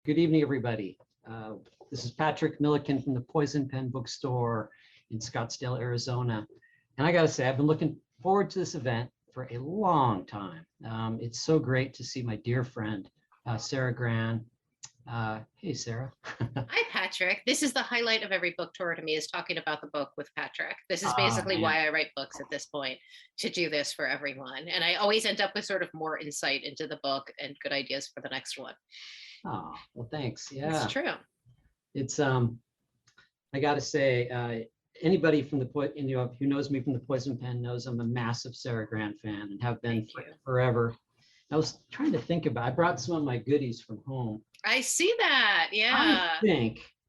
Good evening, everybody. This is Patrick Millikin from the Poison Pen Bookstore in Scottsdale, Arizona. And I got to say, I've been looking forward to this event for a long time. It's so great to see my dear friend, Sara Gran. Hey, Sara. Hi, Patrick. This is the highlight of every book tour to me, is talking about the book with Patrick. This is Oh, basically man. why I write books at this point, to do this for everyone. And I always end up with sort of more insight into the book and good ideas for the next one. Oh, well, thanks. It's Yeah, true. it's, I got to say, anybody from the, who knows me from the Poison Pen knows I'm a massive Sara Gran fan and have been Thank you. forever. I was trying to think about, I brought some of my goodies from home. I see that. Yeah.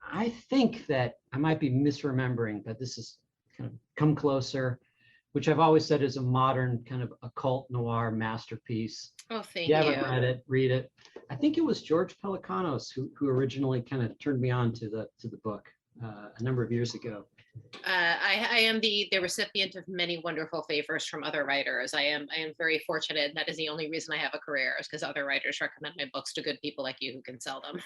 I think that I might be misremembering, but this is kind of Come Closer, which I've always said is a modern kind of occult noir masterpiece. Oh, thank You you. haven't read it, read it. I think it was George Pelecanos who originally kind of turned me on to the book a number of years ago. I am the recipient of many wonderful favors from other writers. I am very fortunate. That is the only reason I have a career, is because other writers recommend my books to good people like you who can sell them.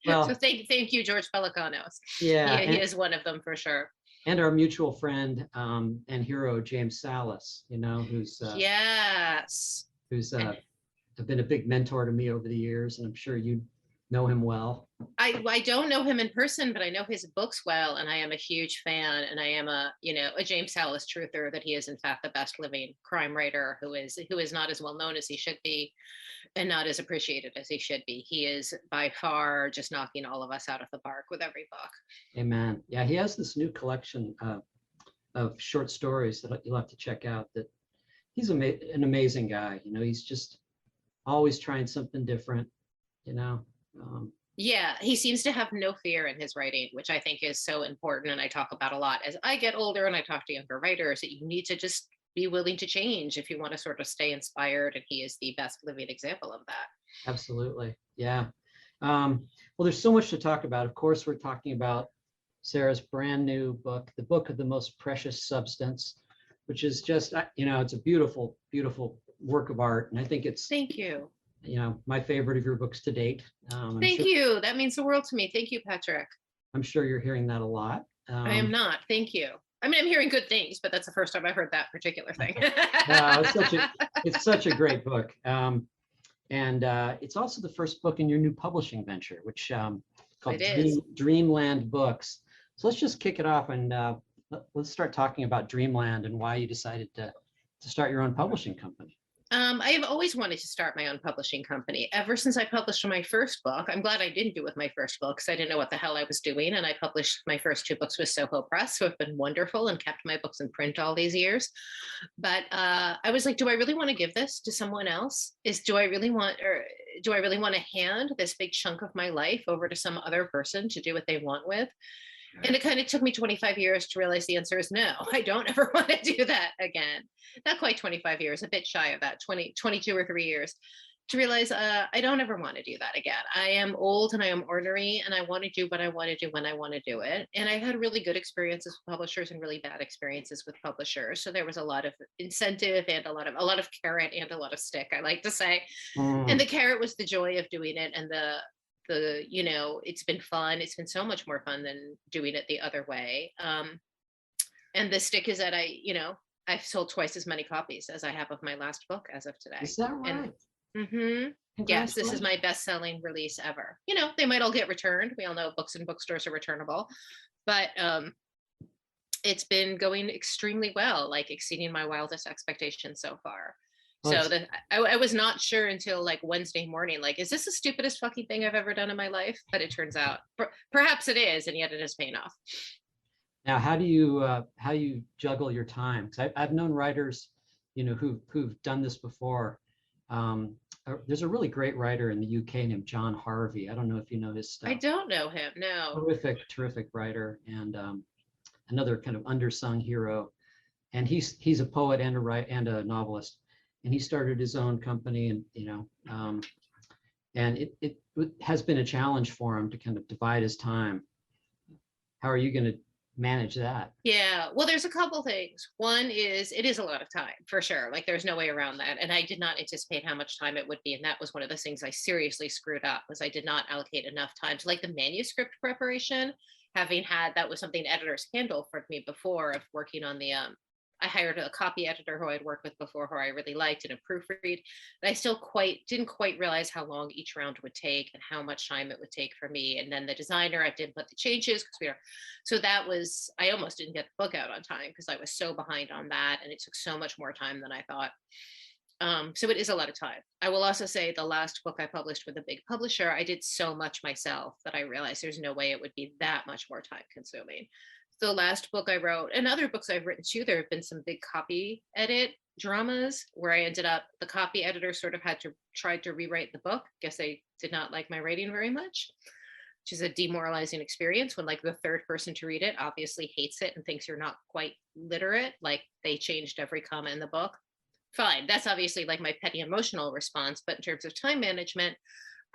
Well, so thank you, George Pelecanos. Yeah, he is one of them for sure. And our mutual friend and hero James Salas, who's Yes, been a big mentor to me over the years, and I'm sure you know him well. I don't know him in person, but I know his books well, and I am a huge fan. And I am a James Salas truther, that he is in fact the best living crime writer who is not as well known as he should be, and not as appreciated as he should be. He is by far just knocking all of us out of the park with every book. Amen. Yeah, he has this new collection of short stories that you'll have to check out. That he's an amazing guy. He's just always trying something different. Yeah, he seems to have no fear in his writing, which I think is so important. And I talk about a lot as I get older and I talk to younger writers, that you need to just be willing to change if you want to sort of stay inspired. And he is the best living example of that. Absolutely. Yeah. Well, there's so much to talk about. Of course, we're talking about Sara's brand new book, The Book of the Most Precious Substance, which is just, it's a beautiful, beautiful work of art. And I think it's, thank you. My favorite of your books to date. Thank you. That means the world to me. Thank you, Patrick. I'm sure you're hearing that a lot. I am not. Thank you. I mean, I'm hearing good things, but that's the first time I've heard that particular thing. It's such a great book. And it's also the first book in your new publishing venture, which called Dreamland Books. So let's just kick it off and let's start talking about Dreamland and why you decided to start your own publishing company. I have always wanted to start my own publishing company ever since I published my first book. I'm glad I didn't do it with my first book, because I didn't know what the hell I was doing. And I published my first two books with Soho Press, who have been wonderful and kept my books in print all these years. But I was like, do I really want to give this to someone else? Do I really want to hand this big chunk of my life over to some other person to do what they want with? And it kind of took me 25 years to realize the answer is no. I don't ever want to do that again. Not quite 25 years, a bit shy of that, 22 or 3 years, to realize I don't ever want to do that again. I am old and I am ornery, and I want to do what I want to do when I want to do it. And I've had really good experiences with publishers and really bad experiences with publishers. So there was a lot of incentive and a lot of carrot and a lot of stick, I like to say. And the carrot was the joy of doing it, and it's been fun. It's been so much more fun than doing it the other way. And the stick is that I've sold twice as many copies as I have of my last book as of today. Is that right? Yes, this is my best-selling release ever. They might all get returned. We all know books in bookstores are returnable, but it's been going extremely well, like exceeding my wildest expectations so far. So I was not sure until like Wednesday morning, like, is this the stupidest fucking thing I've ever done in my life? But it turns out perhaps it is, and yet it is paying off. Now, how do you juggle your time? Because I've known writers, who've done this before. There's a really great writer in the UK named John Harvey. I don't know if you know his stuff. I don't know him. No. Terrific writer, and another kind of undersung hero. And he's a poet and a novelist. And he started his own company, and and it has been a challenge for him to kind of divide his time. How are you going to manage that? Yeah, well, there's a couple things. One is it is a lot of time for sure. Like there's no way around that. And I did not anticipate how much time it would be. And that was one of the things I seriously screwed up was I did not allocate enough time to like the manuscript preparation. Having had that was something editors handle for me before of working on the I hired a copy editor who I'd worked with before who I really liked and a proofread. But I still didn't quite realize how long each round would take and how much time it would take for me. And then the designer, I did put the changes because so that was, I almost didn't get the book out on time because I was so behind on that. And it took so much more time than I thought. So it is a lot of time. I will also say the last book I published with a big publisher, I did so much myself that I realized there's no way it would be that much more time consuming. The last book I wrote and other books I've written too, there have been some big copy edit dramas where I ended up, the copy editor sort of had to try to rewrite the book. Guess they did not like my writing very much, which is a demoralizing experience when like the third person to read it obviously hates it and thinks you're not quite literate. Like they changed every comma in the book. Fine. That's obviously like my petty emotional response. But in terms of time management,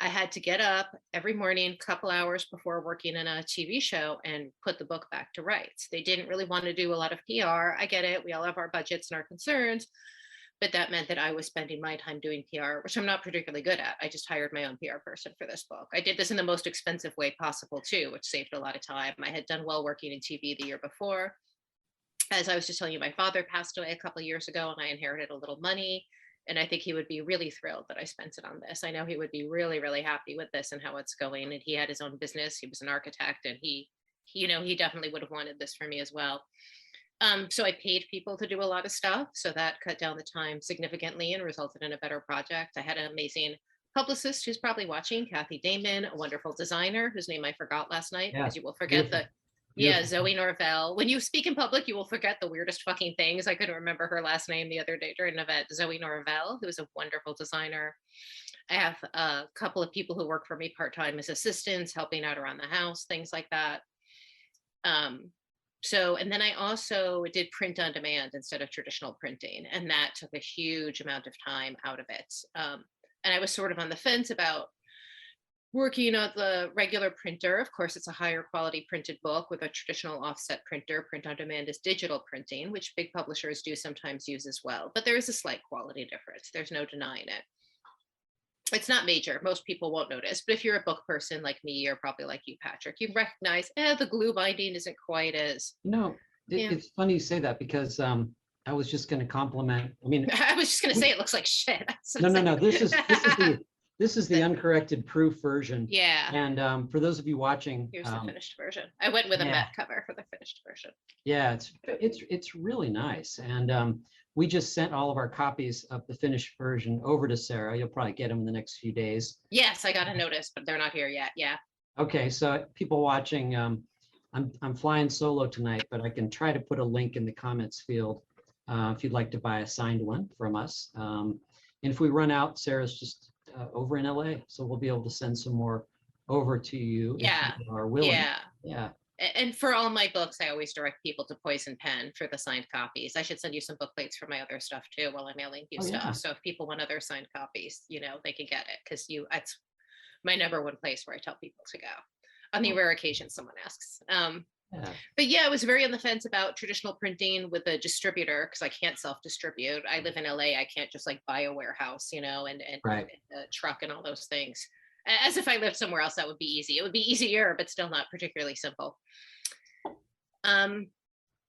I had to get up every morning, a couple hours before working in a TV show and put the book back to rights. They didn't really want to do a lot of PR. I get it. We all have our budgets and our concerns. But that meant that I was spending my time doing PR, which I'm not particularly good at. I just hired my own PR person for this book. I did this in the most expensive way possible too, which saved a lot of time. I had done well working in TV the year before. As I was just telling you, my father passed away a couple of years ago and I inherited a little money. And I think he would be really thrilled that I spent it on this. I know he would be really, really happy with this and how it's going. And he had his own business. He was an architect and he definitely would have wanted this for me as well. So I paid people to do a lot of stuff. So that cut down the time significantly and resulted in a better project. I had an amazing publicist who's probably watching, Kathy Damon, a wonderful designer whose name I forgot last night, because you will forget the yeah, Zoe Norvell. When you speak in public, you will forget the weirdest fucking things. I couldn't remember her last name the other day during an event. Zoe Norvell, who is a wonderful designer. I have a couple of people who work for me part-time as assistants, helping out around the house, things like that. And then I also did print on demand instead of traditional printing. And that took a huge amount of time out of it. And I was sort of on the fence about working on the regular printer. Of course, it's a higher quality printed book with a traditional offset printer. Print on demand is digital printing, which big publishers do sometimes use as well. But there is a slight quality difference. There's no denying it. It's not major. Most people won't notice. But if you're a book person like me, or probably like you, Patrick, you recognize, the glue binding isn't quite as... It's funny you say that because I was just going to compliment. I mean, I was just going to say it looks like shit. No. This is the uncorrected proof version. Yeah. And for those of you watching, here's the finished version. I went with a matte cover for the finished version. Yeah, it's really nice. And we just sent all of our copies of the finished version over to Sarah. You'll probably get them in the next few days. Yes, I got a notice, but they're not here yet. Yeah. Okay, so people watching, I'm flying solo tonight, but I can try to put a link in the comments field if you'd like to buy a signed one from us. And if we run out, Sarah's just over in LA, so we'll be able to send some more over to you if you are willing. Yeah. And for all my books, I always direct people to Poison Pen for the signed copies. I should send you some book plates for my other stuff too while I'm mailing you stuff. Yeah. So if people want other signed copies, they can get it because it's my number one place where I tell people to go on the rare occasion someone asks. But yeah, I was very on the fence about traditional printing with a distributor because I can't self-distribute. I live in LA. I can't just like buy a warehouse, and a truck and all those things. As if I lived somewhere else, that would be easy. It would be easier, but still not particularly simple.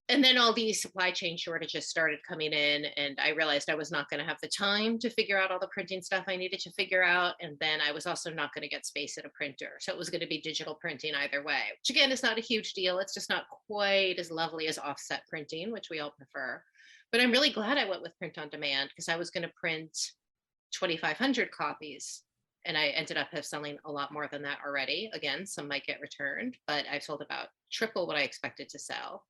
And then all these supply chain shortages started coming in, and I realized I was not going to have the time to figure out all the printing stuff I needed to figure out. And then I was also not going to get space at a printer. So it was going to be digital printing either way, which again is not a huge deal. It's just not quite as lovely as offset printing, which we all prefer. But I'm really glad I went with print on demand because I was going to print 2,500 copies. And I ended up selling a lot more than that already. Again, some might get returned, but I've sold about triple what I expected to sell.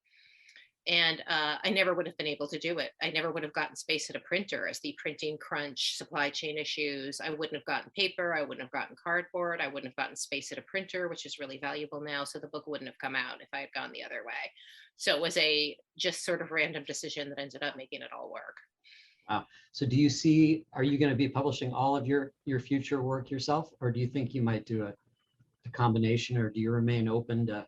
And I never would have been able to do it. I never would have gotten space at a printer as the printing crunch, supply chain issues. I wouldn't have gotten paper. I wouldn't have gotten cardboard. I wouldn't have gotten space at a printer, which is really valuable now. So the book wouldn't have come out if I had gone the other way. So it was a just sort of random decision that ended up making it all work. Wow. So are you going to be publishing all of your future work yourself, or do you think you might do a combination, or do you remain open to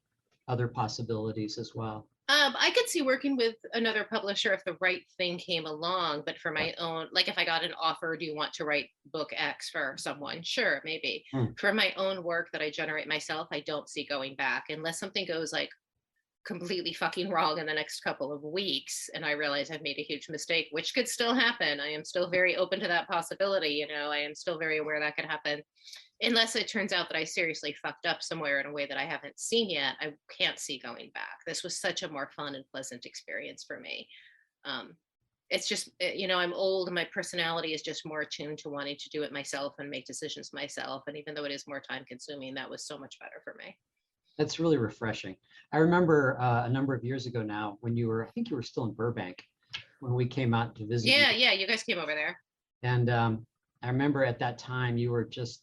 other possibilities as well? I could see working with another publisher if the right thing came along, but for my own, like if I got an offer, do you want to write book X for someone? Sure, maybe. For my own work that I generate myself, I don't see going back unless something goes like completely fucking wrong in the next couple of weeks and I realize I've made a huge mistake, which could still happen. I am still very open to that possibility. You know, I am still very aware that could happen. Unless it turns out that I seriously fucked up somewhere in a way that I haven't seen yet, I can't see going back. This was such a more fun and pleasant experience for me. It's just, you know, I'm old and my personality is just more attuned to wanting to do it myself and make decisions myself. And even though it is more time consuming, that was so much better for me. That's really refreshing. I remember a number of years ago now when you were, I think you were still in Burbank when we came out to visit. Yeah, you. yeah, you guys came over there. And I remember at that time you were just,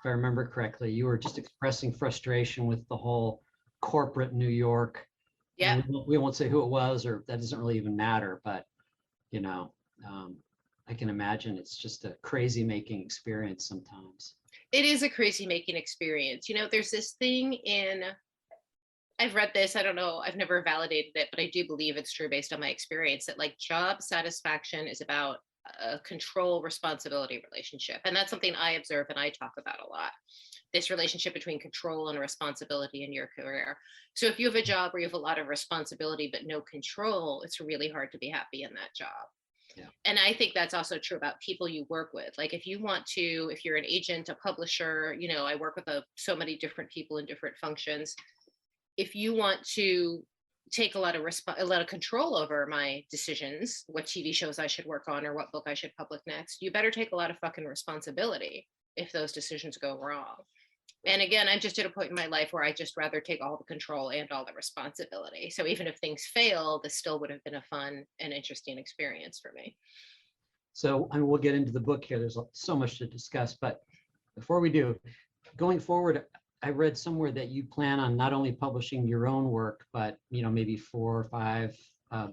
if I remember correctly, you were just expressing frustration with the whole corporate New York. Yeah. We won't say who it was, or that doesn't really even matter, but you know, I can imagine it's just a crazy making experience sometimes. It is a crazy making experience. You know, there's this thing in, I've read this, I don't know, I've never validated it, but I do believe it's true based on my experience that like job satisfaction is about a control responsibility relationship. And that's something I observe and I talk about a lot. This relationship between control and responsibility in your career. So if you have a job where you have a lot of responsibility but no control, it's really hard to be happy in that job. Yeah. And I think that's also true about people you work with. Like if you want to, if you're an agent, a publisher, you know, I work with so many different people in different functions. If you want to take a lot of control over my decisions, what TV shows I should work on or what book I should publish next, you better take a lot of fucking responsibility if those decisions go wrong. And again, I'm just at a point in my life where I just rather take all the control and all the responsibility. So even if things fail, this still would have been a fun and interesting experience for me. So, I mean, we'll get into the book here. There's so much to discuss, but before we do, going forward, I read somewhere that you plan on not only publishing your own work, but you know, maybe 4 or 5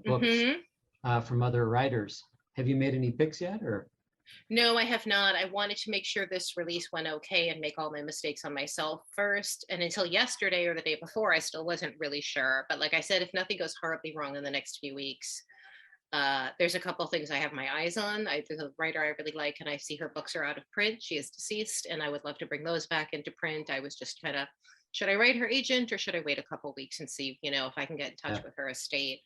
books from other writers. Have you made any picks yet, or? No, I have not. I wanted to make sure this release went okay and make all my mistakes on myself first. And until yesterday or the day before, I still wasn't really sure. But like I said, if nothing goes horribly wrong in the next few weeks, there's a couple things I have my eyes on. There's a writer I really like, and I see her books are out of print. She is deceased, and I would love to bring those back into print. I was just kind of, should I write her agent or should I wait a couple weeks and see, you know, if I can get in touch with her estate?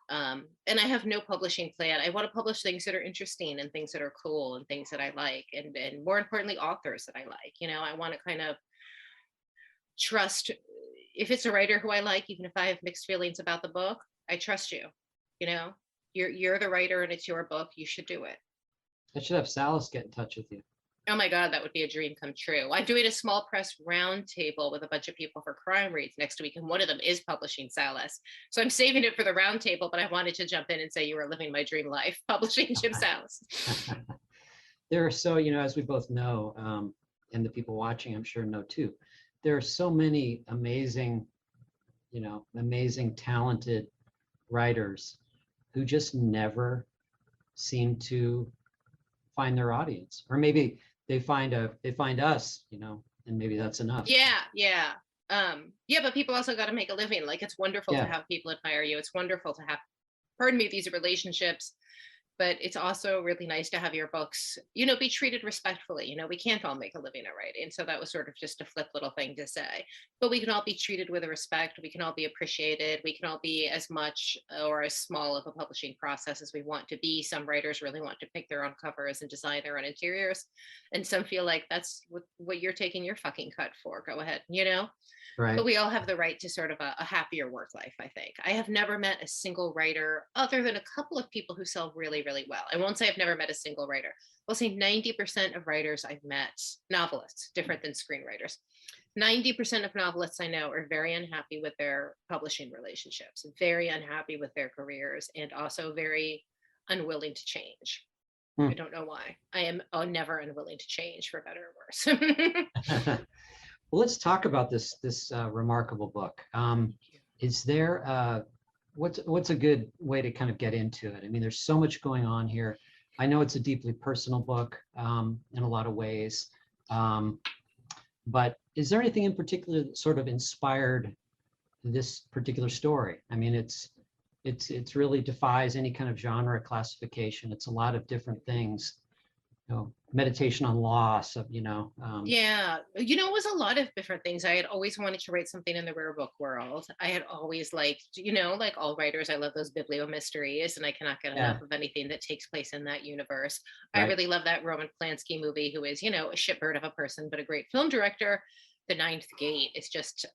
And I have no publishing plan. I want to publish things that are interesting and things that are cool and things that I like, and more importantly, authors that I like. You know, I want to kind of trust, if it's a writer who I like, even if I have mixed feelings about the book, I trust you. You know, you're the writer and it's your book. You should do it. I should have Salas get in touch with you. Oh my God, that would be a dream come true. I'm doing a small press roundtable with a bunch of people for crime reads next week, and one of them is publishing Salas. So I'm saving it for the roundtable, but I wanted to jump in and say you were living my dream life, publishing Jim Salas. There are so, you know, as we both know, and the people watching, I'm sure know too, there are so many amazing, you know, amazing, talented writers who just never seem to find their audience, or maybe they find us, you know, and maybe that's enough. Yeah. But people also got to make a living. Like it's wonderful to have people admire you. It's wonderful to have, pardon me, these relationships, but it's also really nice to have your books, you know, be treated respectfully. You know, we can't all make a living at writing. So that was sort of just a flip little thing to say, but we can all be treated with respect. We can all be appreciated. We can all be as much or as small of a publishing process as we want to be. Some writers really want to pick their own covers and design their own interiors. And some feel like that's what you're taking your fucking cut for. Go ahead, you know? Right. But we all have the right to sort of a happier work life, I think. I have never met a single writer other than a couple of people who sell really, really well. I won't say I've never met a single writer. I'll say 90% of writers I've met, novelists, different than screenwriters. 90% of novelists I know are very unhappy with their publishing relationships, very unhappy with their careers, and also very unwilling to change. I don't know why. I am never unwilling to change, for better or worse. Well, let's talk about this remarkable book. Is there what's a good way to kind of get into it? I mean, there's so much going on here. I know it's a deeply personal book in a lot of ways, but is there anything in particular that sort of inspired this particular story. I mean, it's really defies any kind of genre classification. It's a lot of different things. Meditation on loss of, Yeah, it was a lot of different things. I had always wanted to write something in the rare book world. I had always liked, like all writers, I love those biblio mysteries, and I cannot get enough of anything that takes place in that universe. Right. I really love that Roman Polanski movie, who is, a shitbird of a person, but a great film director. The Ninth Gate is just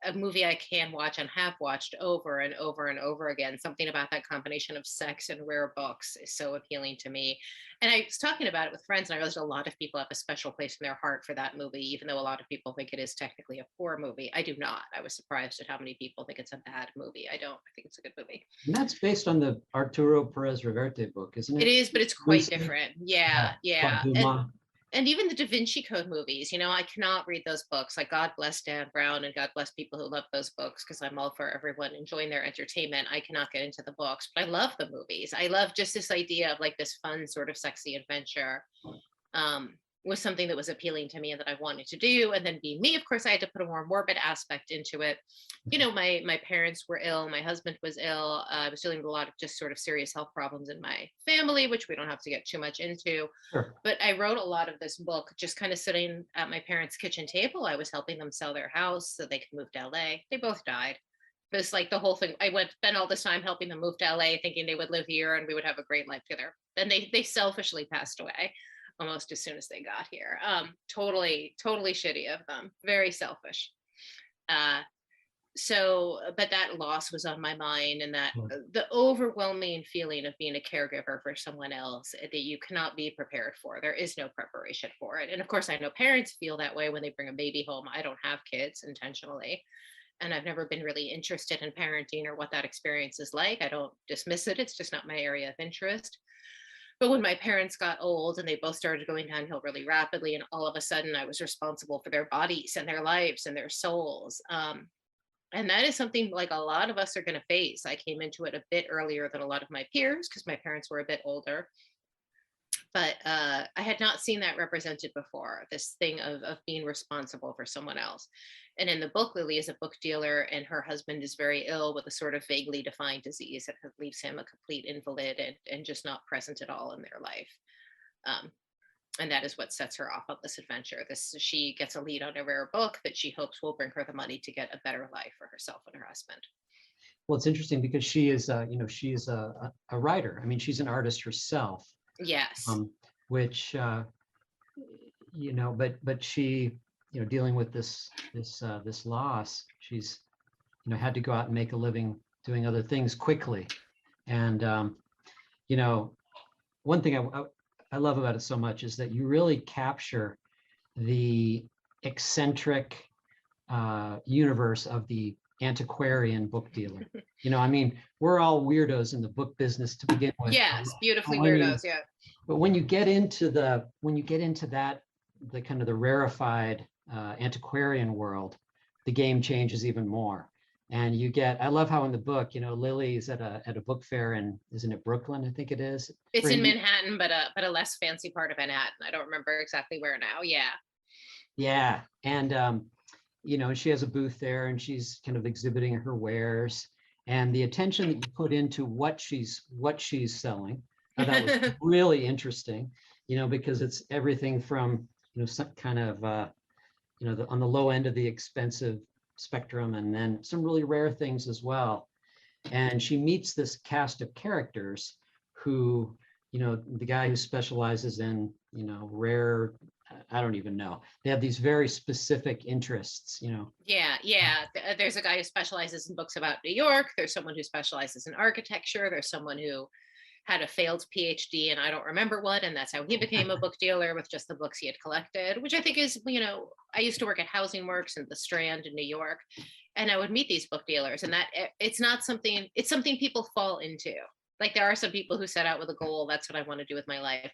a movie I can watch and have watched over and over and over again. Something about that combination of sex and rare books is so appealing to me. And I was talking about it with friends, and I realized a lot of people have a special place in their heart for that movie, even though a lot of people think it is technically a poor movie. I do not. I was surprised at how many people think it's a bad movie. I don't. I think it's a good movie. And that's based on the Arturo Perez Reverte book, isn't it? It is, but it's quite different. Yeah. And even the Da Vinci Code movies, I cannot read those books. Like, God bless Dan Brown and God bless people who love those books, because I'm all for everyone enjoying their entertainment. I cannot get into the books, but I love the movies. I love just this idea of like this fun sort of sexy adventure. Was something that was appealing to me and that I wanted to do. And then being me, of course, I had to put a more morbid aspect into it. My parents were ill. My husband was ill. I was dealing with a lot of just sort of serious health problems in my family, which we don't have to get too much into. Sure. But I wrote a lot of this book just kind of sitting at my parents' kitchen table. I was helping them sell their house so they could move to LA. They both died. It was like the whole thing. I spent all this time helping them move to LA, thinking they would live here and we would have a great life together. Then they selfishly passed away almost as soon as they got here. Totally shitty of them. Very selfish. But that loss was on my mind, and that the overwhelming feeling of being a caregiver for someone else that you cannot be prepared for. There is no preparation for it. And of course, I know parents feel that way when they bring a baby home. I don't have kids intentionally, and I've never been really interested in parenting or what that experience is like. I don't dismiss it. It's just not my area of interest. But when my parents got old and they both started going downhill really rapidly, and all of a sudden I was responsible for their bodies and their lives and their souls. And that is something like a lot of us are going to face. I came into it a bit earlier than a lot of my peers because my parents were a bit older. But I had not seen that represented before, this thing of being responsible for someone else. And in the book, Lily is a book dealer, and her husband is very ill with a sort of vaguely defined disease that leaves him a complete invalid and just not present at all in their life. And that is what sets her off on this adventure. She gets a lead on a rare book that she hopes will bring her the money to get a better life for herself and her husband. Well, it's interesting because she is a writer. I mean, she's an artist herself. Yes. Which, but she, dealing with this loss, she's, had to go out and make a living doing other things quickly. And, one thing I love about it so much is that you really capture the eccentric universe of the antiquarian book dealer. I mean, we're all weirdos in the book business to begin with. Yes, beautifully weirdos, yeah. But when you get into that, the kind of the rarefied antiquarian world, the game changes even more. And I love how in the book, Lily is at a book fair isn't it Brooklyn? I think it is. It's in Manhattan, but a less fancy part of Manhattan. I don't remember exactly where now. Yeah. Yeah. And, she has a booth there and she's kind of exhibiting her wares, and the attention that you put into what she's selling. That was really interesting, because it's everything from, some kind of, on the low end of the expensive spectrum, and then some really rare things as well. And she meets this cast of characters who, the guy who specializes in, rare, I don't even know. They have these very specific interests, Yeah. There's a guy who specializes in books about New York. There's someone who specializes in architecture. There's someone who had a failed PhD and I don't remember what, and that's how he became a book dealer with just the books he had collected, which I think is, I used to work at Housing Works in the Strand in New York, and I would meet these book dealers, and that it's something people fall into. Like, there are some people who set out with a goal, that's what I want to do with my life.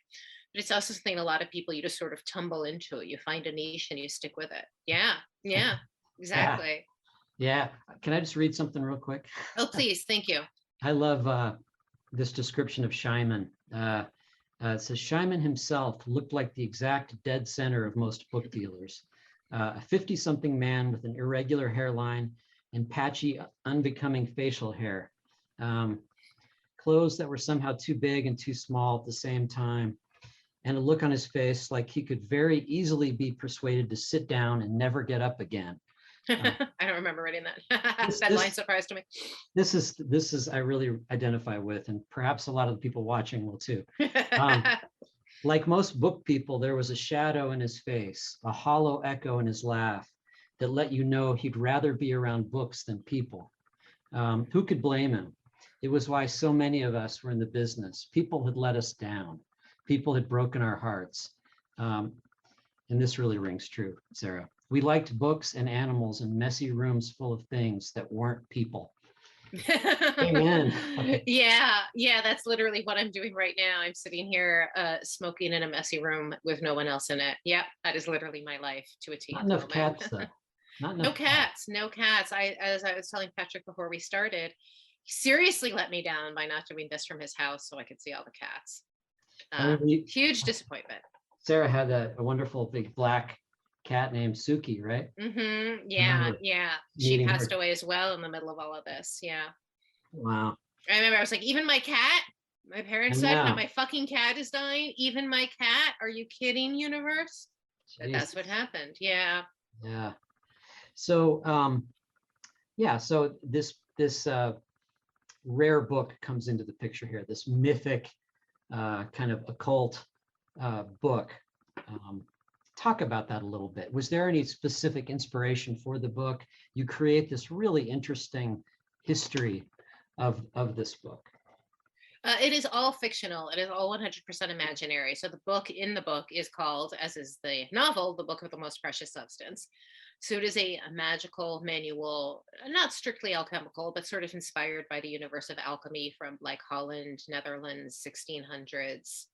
But it's also something a lot of people, you just sort of tumble into it. You find a niche and you stick with it. Yeah, exactly. Yeah. Can I just read something real quick? Oh, please. Thank you. I love this description of Shimon. It says, Shimon himself looked like the exact dead center of most book dealers. A 50-something man with an irregular hairline and patchy, unbecoming facial hair. Clothes that were somehow too big and too small at the same time, and a look on his face like he could very easily be persuaded to sit down and never get up again. I don't remember reading that. That line surprised me. This is I really identify with, and perhaps a lot of the people watching will too. Like most book people, there was a shadow in his face, a hollow echo in his laugh that let you know he'd rather be around books than people. Who could blame him? It was why so many of us were in the business. People had let us down. People had broken our hearts. And this really rings true, Sarah. We liked books and animals and messy rooms full of things that weren't people. Amen. Yeah, that's literally what I'm doing right now. I'm sitting here smoking in a messy room with no one else in it. Yep, that is literally my life to a T. Not enough cats, though. Not enough no cats. As I was telling Patrick before we started, he seriously let me down by not doing this from his house so I could see all the cats. Huge disappointment. Sarah had a wonderful big black cat named Suki, right? Mm-hmm. Yeah. She passed away as well in the middle of all of this. Yeah. Wow. I remember I was like, even my cat, my parents said, no, my fucking cat is dying. Even my cat. Are you kidding, universe? But that's what happened. Yeah. Yeah. So, so this rare book comes into the picture here, this mythic kind of occult book. Talk about that a little bit. Was there any specific inspiration for the book? You create this really interesting history of this book. It is all fictional. It is all 100% imaginary. So the book is called, as is the novel, The Book of the Most Precious Substance. So it is a magical manual, not strictly alchemical, but sort of inspired by the universe of alchemy from like Holland, Netherlands, 1600s.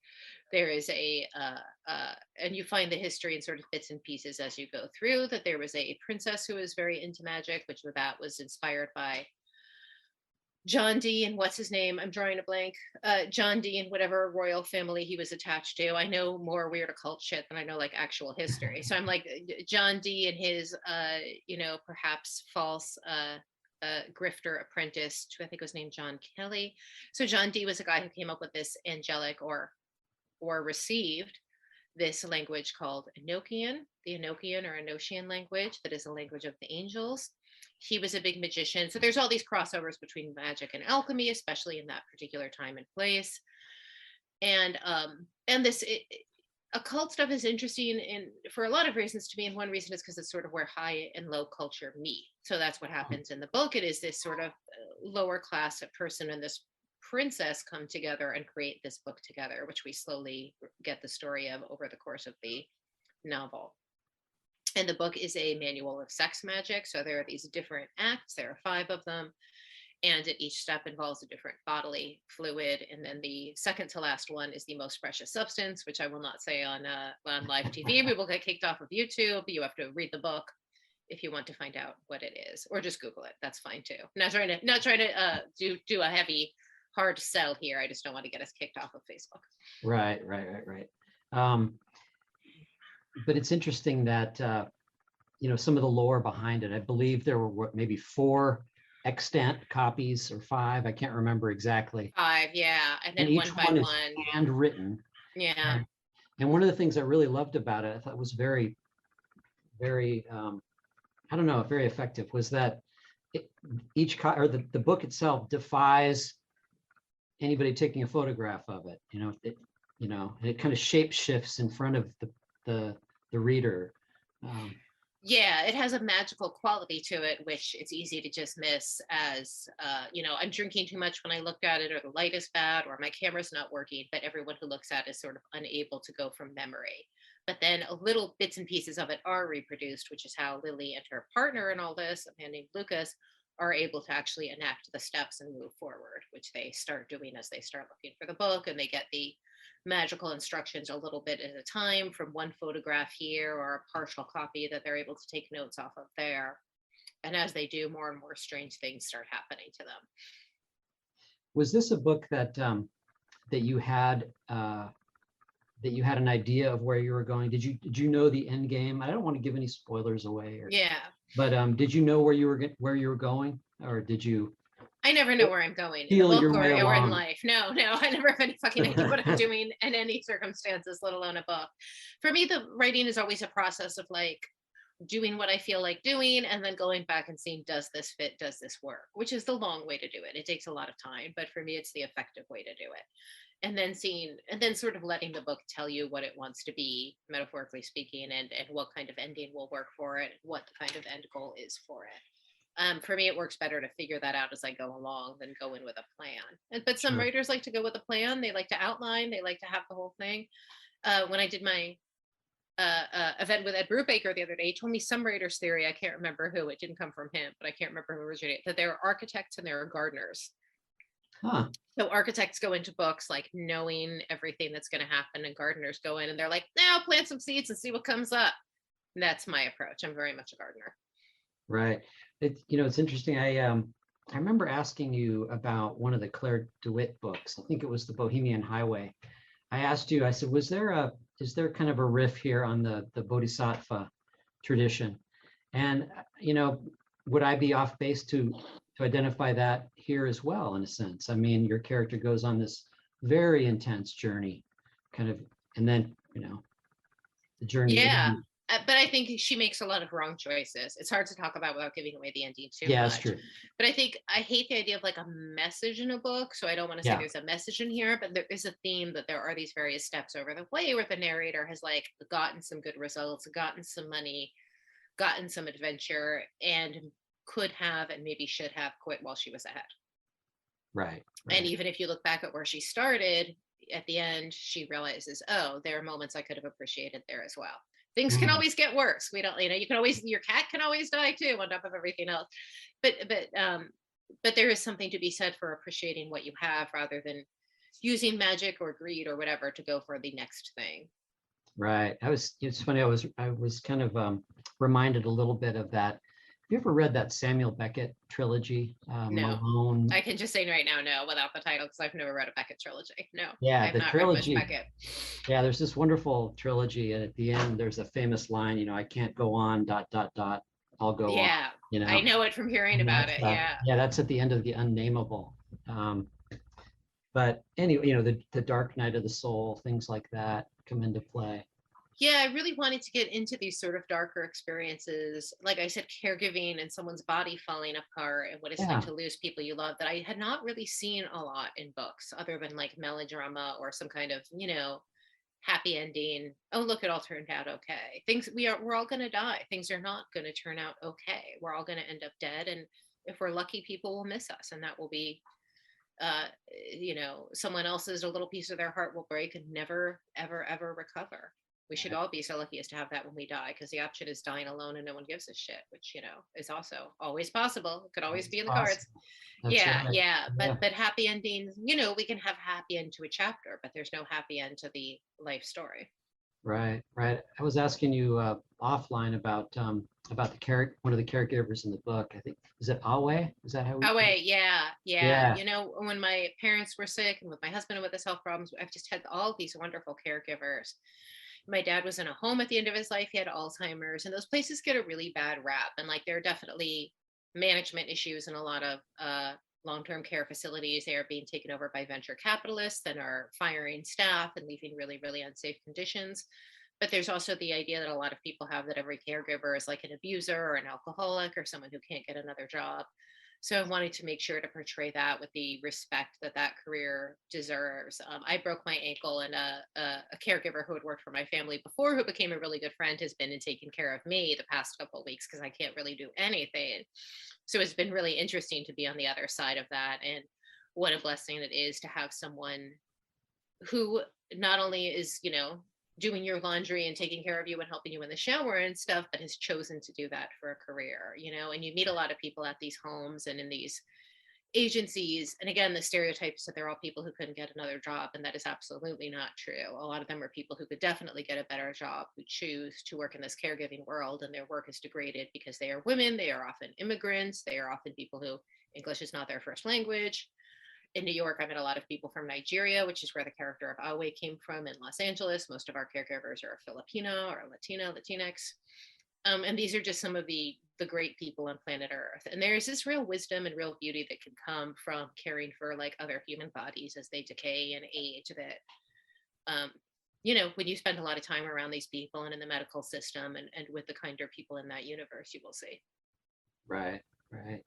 There is and you find the history in sort of bits and pieces as you go through, that there was a princess who was very into magic, which that was inspired by John Dee and what's his name? I'm drawing a blank. John Dee and whatever royal family he was attached to. I know more weird occult shit than I know like actual history. So I'm like John Dee and his, perhaps false grifter apprentice, who I think was named John Kelly. So John Dee was a guy who came up with this angelic or received this language called Enochian, the Enochian or Enochian language that is a language of the angels. He was a big magician. So there's all these crossovers between magic and alchemy, especially in that particular time and place. And this occult stuff is interesting for a lot of reasons to me. And one reason is because it's sort of where high and low culture meet. So that's what happens in the book. It is this sort of lower class person and this princess come together and create this book together, which we slowly get the story of over the course of the novel. And the book is a manual of sex magic. So there are these different acts. There are 5 of them. And at each step involves a different bodily fluid. And then the second to last one is the most precious substance, which I will not say on live TV. We will get kicked off of YouTube. You have to read the book if you want to find out what it is, or just Google it. That's fine too. Not trying to do a heavy, hard sell here. I just don't want to get us kicked off of Facebook. Right. But it's interesting that, some of the lore behind it. I believe there were maybe 4 extant copies or 5. I can't remember exactly. 5, yeah. And then each one by one. Handwritten. Yeah. And one of the things I really loved about it, I thought was very, very, very effective, was that the book itself defies anybody taking a photograph of it. And it kind of shape shifts in front of the reader. Yeah, it has a magical quality to it, which it's easy to just miss as, I'm drinking too much when I looked at it, or the light is bad, or my camera's not working, but everyone who looks at it is sort of unable to go from memory. But then little bits and pieces of it are reproduced, which is how Lily and her partner in all this, a man named Lucas, are able to actually enact the steps and move forward, which they start doing as they start looking for the book, and they get the magical instructions a little bit at a time from one photograph here or a partial copy that they're able to take notes off of there. And as they do, more and more strange things start happening to them. Was this a book that you had an idea of where you were going? Did you know the end game? I don't want to give any spoilers away. Yeah. But did you know where you were going, or did you I never know where I'm going in the feel book your or way in along? life. No, I never have any fucking idea what I'm doing in any circumstances, let alone a book. For me, the writing is always a process of like doing what I feel like doing and then going back and seeing, does this fit? Does this work? Which is the long way to do it. It takes a lot of time, but for me, it's the effective way to do it. And then sort of letting the book tell you what it wants to be, metaphorically speaking, and what kind of ending will work for it, what the kind of end goal is for it. For me, it works better to figure that out as I go along than go in with a plan. But some Sure. writers like to go with a plan. They like to outline. They like to have the whole thing. When I did my event with Ed Brubaker the other day, he told me some writer's theory. I can't remember who. It didn't come from him, but I can't remember who originated. That there are architects and there are gardeners. Huh. So architects go into books like knowing everything that's going to happen, and gardeners go in and they're like, now plant some seeds and see what comes up. And that's my approach. I'm very much a gardener. Right. It's interesting. I remember asking you about one of the Claire Dewitt books. I think it was The Bohemian Highway. I asked you, I said, is there kind of a riff here on the Bodhisattva tradition? And, would I be off base to identify that here as well, in a sense? I mean, your character goes on this very intense journey, kind of, and then, the journey. Yeah. But I think she makes a lot of wrong choices. It's hard to talk about without giving away the ending too Yeah, much. that's true. But I hate the idea of like a message in a book. So I don't want to say there's a message in here, but there is a theme that there are these various steps over the way where the narrator has like gotten some good results, gotten some money, gotten some adventure, and could have and maybe should have quit while she was ahead. Right. And even if you look back at where she started, at the end, she realizes, oh, there are moments I could have appreciated there as well. Things can always get worse. We don't, you can always, your cat can always die too on top of everything else. But there is something to be said for appreciating what you have rather than using magic or greed or whatever to go for the next thing. Right. It's funny. I was kind of reminded a little bit of that. Have you ever read that Samuel Beckett trilogy? No. Malone. I can just say right now, no, without the title, because I've never read a Beckett trilogy. No. Yeah, I've the not trilogy. read much Beckett. Yeah, there's this wonderful trilogy, and at the end, there's a famous line. I can't go on. ... I'll go on. Yeah. I know it from hearing about it. Yeah. Yeah, that's at the end of The Unnameable. But anyway, the Dark Night of the Soul, things like that come into play. Yeah, I really wanted to get into these sort of darker experiences. Like I said, caregiving and someone's body falling apart and what it's like to lose people you love, that I had not really seen a lot in books other than like melodrama or some kind of, happy ending. Oh, look, it all turned out okay. We're all going to die. Things are not going to turn out okay. We're all going to end up dead. And if we're lucky, people will miss us. And that will be, someone else's, a little piece of their heart will break and never, ever, ever recover. We should all be so lucky as to have that when we die, because the option is dying alone and no one gives a shit, which, is also always possible. It could always be in the cards. Yeah. But happy endings, we can have happy end to a chapter, but there's no happy end to the life story. Right. I was asking you offline about one of the caregivers in the book. I think, is it Awe? Is that how? Awe, yeah. When my parents were sick and with my husband with his health problems, I've just had all these wonderful caregivers. My dad was in a home at the end of his life. He had Alzheimer's, and those places get a really bad rap. And like, there are definitely management issues in a lot of long-term care facilities. They are being taken over by venture capitalists and are firing staff and leaving really, really unsafe conditions. But there's also the idea that a lot of people have that every caregiver is like an abuser or an alcoholic or someone who can't get another job. So I wanted to make sure to portray that with the respect that career deserves. I broke my ankle, and a caregiver who had worked for my family before, who became a really good friend, has been and taken care of me the past couple of weeks because I can't really do anything. So it's been really interesting to be on the other side of that. And what a blessing it is to have someone who not only is, doing your laundry and taking care of you and helping you in the shower and stuff, but has chosen to do that for a career, and you meet a lot of people at these homes and in these agencies. And again, the stereotype is that they're all people who couldn't get another job. And that is absolutely not true. A lot of them are people who could definitely get a better job, who choose to work in this caregiving world, and their work is degraded because they are women. They are often immigrants. They are often people who English is not their first language. In New York, I met a lot of people from Nigeria, which is where the character of Awe came from. In Los Angeles, most of our caregivers are Filipino or Latino, Latinx. And these are just some of the great people on planet Earth. And there's this real wisdom and real beauty that can come from caring for like other human bodies as they decay and age that, you know, when you spend a lot of time around these people and in the medical system and with the kinder people in that universe, you will see. Right, right.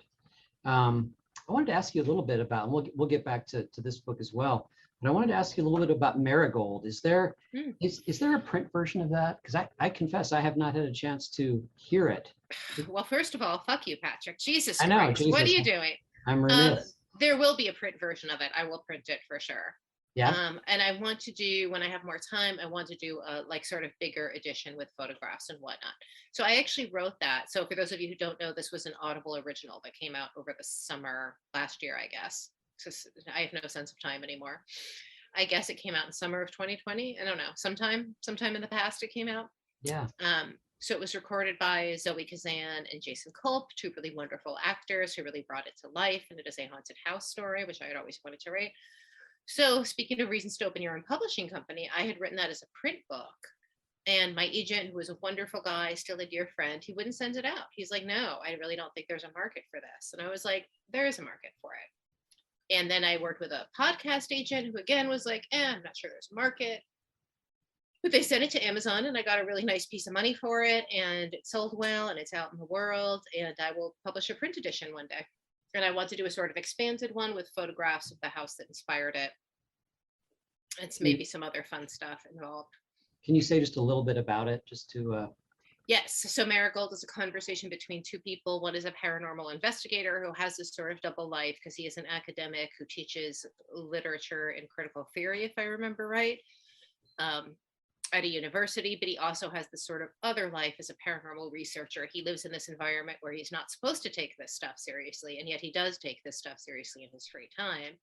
I wanted to ask you a little bit about, and we'll get back to this book as well, but I wanted to ask you a little bit about Marigold. Is there a print version of that? Because I confess I have not had a chance to hear it. Well, first of all, fuck you, Patrick. Jesus I know, Christ. Jesus. What are you doing? I'm remiss. There will be a print version of it. I will print it for sure. Yeah. And I want to do, when I have more time, I want to do a like sort of bigger edition with photographs and whatnot. So I actually wrote that. So for those of you who don't know, this was an Audible original that came out over the summer last year, I guess. So I have no sense of time anymore. I guess it came out in summer of 2020. I don't know, sometime in the past it came out. Yeah. So it was recorded by Zoe Kazan and Jason Culp, two really wonderful actors who really brought it to life. And it is a haunted house story, which I had always wanted to write. So speaking of reasons to open your own publishing company, I had written that as a print book. And my agent, who was a wonderful guy, still a dear friend, he wouldn't send it out. He's like, no, I really don't think there's a market for this. And I was like, there is a market for it. And then I worked with a podcast agent who again was like, I'm not sure there's a market. But they sent it to Amazon and I got a really nice piece of money for it. And it sold well and it's out in the world. And I will publish a print edition one day. And I want to do a sort of expanded one with photographs of the house that inspired it. It's maybe some other fun stuff involved. Can you say just a little bit about it, just to? Yes. So Marigold is a conversation between two people. One is a paranormal investigator who has this sort of double life because he is an academic who teaches literature and critical theory, if I remember right, at a university, but he also has this sort of other life as a paranormal researcher. He lives in this environment where he's not supposed to take this stuff seriously, and yet he does take this stuff seriously in his free time.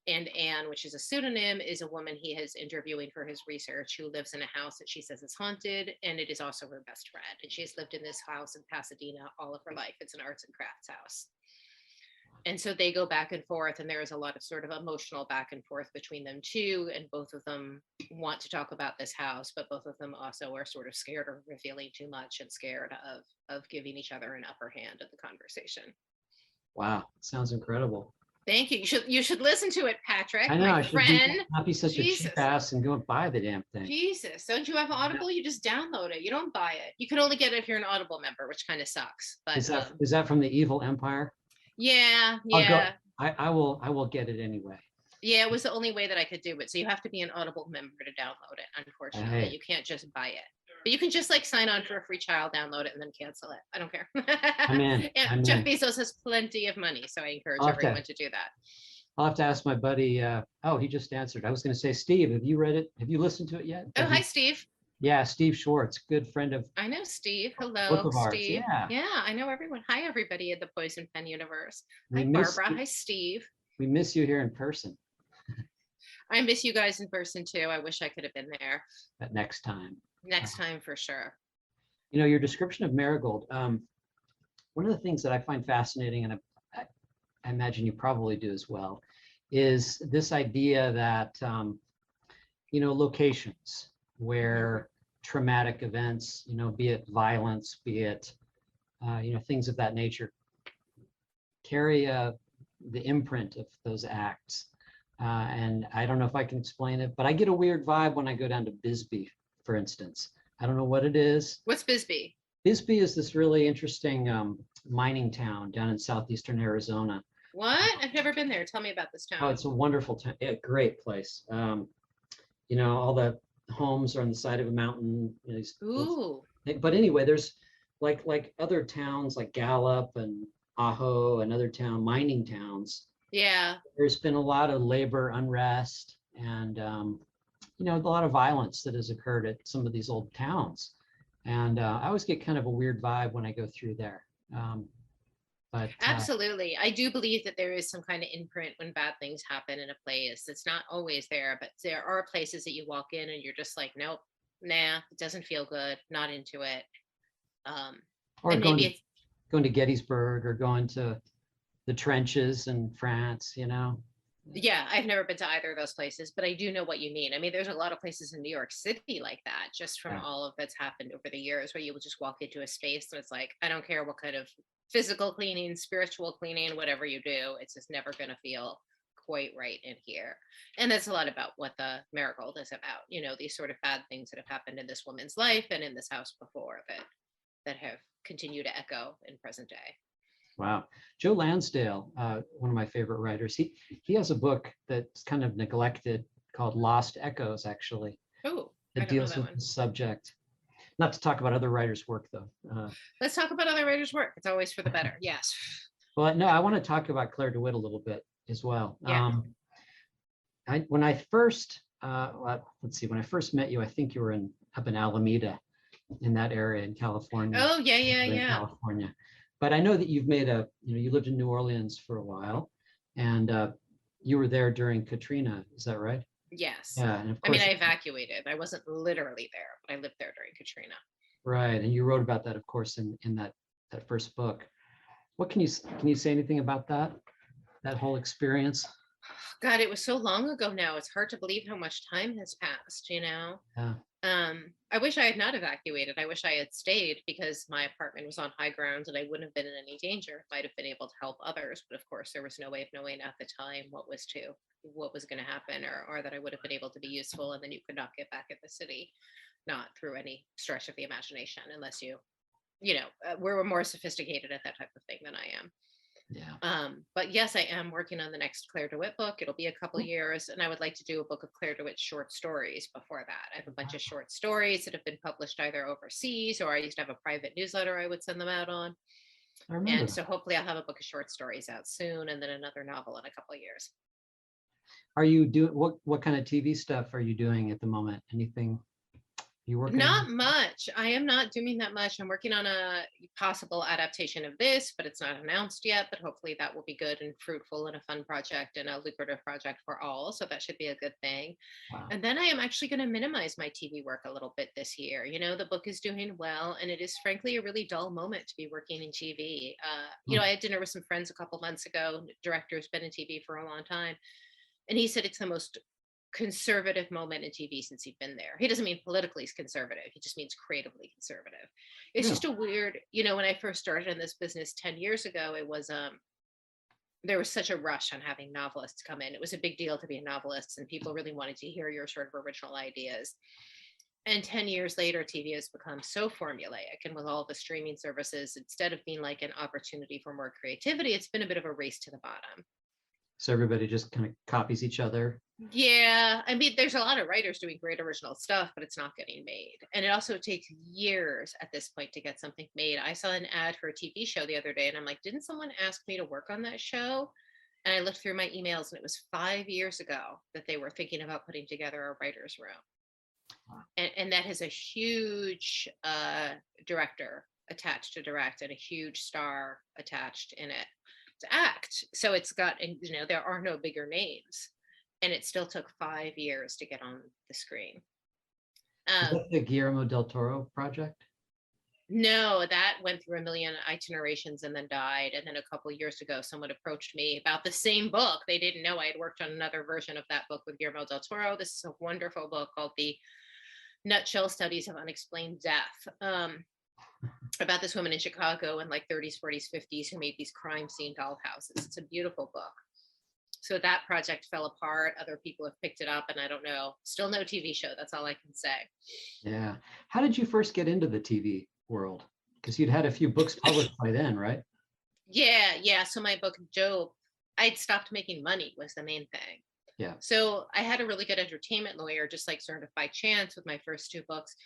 And Anne, which is a pseudonym, is a woman he is interviewing for his research who lives in a house that she says is haunted, and it is also her best friend. And she has lived in this house in Pasadena all of her life. It's an arts and crafts house. And so they go back and forth, and there is a lot of sort of emotional back and forth between them too. And both of them want to talk about this house, but both of them also are sort of scared of revealing too much and scared of giving each other an upper hand at the conversation. Wow, sounds incredible. Thank you. You should listen to it, Patrick. I know. My friend. Not be such a cheap ass and go and buy the damn thing. Jesus, don't you have Audible? You just download it. You don't buy it. You can only get it if you're an Audible member, which kind of sucks. But is that from the evil empire? Yeah. I will get it anyway. Yeah, it was the only way that I could do it. So you have to be an Audible member to download it. Unfortunately, you can't just buy it. But you can just like sign on for a free trial, download it, and then cancel it. I don't care. I'm in. And Jeff Bezos has plenty of money, so I encourage everyone to do that. I'll have to ask my buddy. He just answered. I was going to say, Steve, have you read it? Have you listened to it yet? Hi, Steve. Yeah, Steve Schwartz, good friend of. I know Steve. Hello, Steve. Yeah. Yeah, I know everyone. Hi, everybody in the Poison Pen universe. Hi, Barbara. Hi, Steve. We miss you here in person. I miss you guys in person too. I wish I could have been there. But next time. Next time for sure. You know, your description of Marigold, one of the things that I find fascinating, and I imagine you probably do as well, is this idea that, locations where traumatic events, be it violence, be it, things of that nature, carry the imprint of those acts. And I don't know if I can explain it, but I get a weird vibe when I go down to Bisbee, for instance. I don't know what it is. What's Bisbee? Bisbee is this really interesting mining town down in southeastern Arizona. What? I've never been there. Tell me about this town. Oh, it's a wonderful town. Yeah, great place. All the homes are on the side of a mountain. Ooh. But anyway, there's like other towns like Gallup and Ajo and other mining towns. Yeah. There's been a lot of labor unrest and a lot of violence that has occurred at some of these old towns. And I always get kind of a weird vibe when I go through there. But absolutely. I do believe that there is some kind of imprint when bad things happen in a place. It's not always there, but there are places that you walk in and you're just like, nope, nah, it doesn't feel good, not into it. Or going to Gettysburg or going to the trenches in France, Yeah, I've never been to either of those places, but I do know what you mean. I mean, there's a lot of places in New York City like that, just from Yeah. all of that's happened over the years, where you will just walk into a space and it's like, I don't care what kind of physical cleaning, spiritual cleaning, whatever you do, it's just never going to feel quite right in here. And that's a lot about what the Marigold is about, these sort of bad things that have happened in this woman's life and in this house before that have continued to echo in present day. Wow. Joe Lansdale, one of my favorite writers, he has a book that's kind of neglected called Lost Echoes, actually. Oh, I That don't know deals that with one. the subject. Not to talk about other writers' work, though. Let's talk about other writers' work. It's always for the better. Yes. Well, no, I want to talk about Claire Dewitt a little bit as well. Yeah. When I first, let's see, when I first met you, I think you were up in Alameda, in that area in California. Oh, yeah. California. But I know that you've made you lived in New Orleans for a while, and you were there during Katrina. Is that right? Yes. Yeah, and of I mean, course, I evacuated. I wasn't literally there, but I lived there during Katrina. right, and you wrote about that, of course, in that first book. What can you say anything about that whole experience? God, it was so long ago now. It's hard to believe how much time has passed, Yeah. I wish I had not evacuated. I wish I had stayed, because my apartment was on high ground and I wouldn't have been in any danger. Might have been able to help others, but of course there was no way of knowing at the time what was going to happen, or that I would have been able to be useful, and then you could not get back at the city, not through any stretch of the imagination, unless we're more sophisticated at that type of thing than I am. Yeah. But yes, I am working on the next Claire Dewitt book. It'll be a couple years, and I would like to do a book of Claire Dewitt short stories before that. I have a bunch of short stories that have been published either overseas, or I used to have a private newsletter I would send them out on. I remember. And so hopefully I'll have a book of short stories out soon, and then another novel in a couple of years. Are you doing what kind of TV stuff are you doing at the moment? Anything you working Not on? much. I am not doing that much. I'm working on a possible adaptation of this, but it's not announced yet. But hopefully that will be good and fruitful and a fun project and a lucrative project for all. So that should be a good thing. Wow. And then I am actually going to minimize my TV work a little bit this year. The book is doing well, and it is frankly a really dull moment to be working in TV. I had dinner with some friends a couple months ago. Director who's been in TV for a long time, and he said it's the most conservative moment in TV since he'd been there. He doesn't mean politically conservative. He just means creatively conservative. It's just a weird, when I first started in this business 10 years ago, it was, there was such a rush on having novelists come in. It was a big deal to be a novelist, and people really wanted to hear your sort of original ideas. And 10 years later, TV has become so formulaic. And with all the streaming services, instead of being like an opportunity for more creativity, it's been a bit of a race to the bottom. So everybody just kind of copies each other. Yeah, I mean, there's a lot of writers doing great original stuff, but it's not getting made. And it also takes years at this point to get something made. I saw an ad for a TV show the other day, and I'm like, didn't someone ask me to work on that show? And I looked through my emails, and it was 5 years ago that they were thinking about putting together a writer's room. Wow. And that has a huge director attached to direct, and a huge star attached in it to act. So it's got, there are no bigger names. And it still took 5 years to get on the screen. Is that the Guillermo del Toro project? No, that went through a million itinerations and then died. And then a couple of years ago, someone approached me about the same book. They didn't know I had worked on another version of that book with Guillermo del Toro. This is a wonderful book called The Nutshell Studies of Unexplained Death, about this woman in Chicago in like 30s, 40s, 50s who made these crime scene dollhouses. It's a beautiful book. So that project fell apart. Other people have picked it up, and I don't know. Still no TV show. That's all I can say. Yeah. How did you first get into the TV world? Because you'd had a few books published by then, right? Yeah. So my book, Job, I'd stopped making money was the main thing. Yeah. So I had a really good entertainment lawyer, just like sort of by chance with my first 2 books.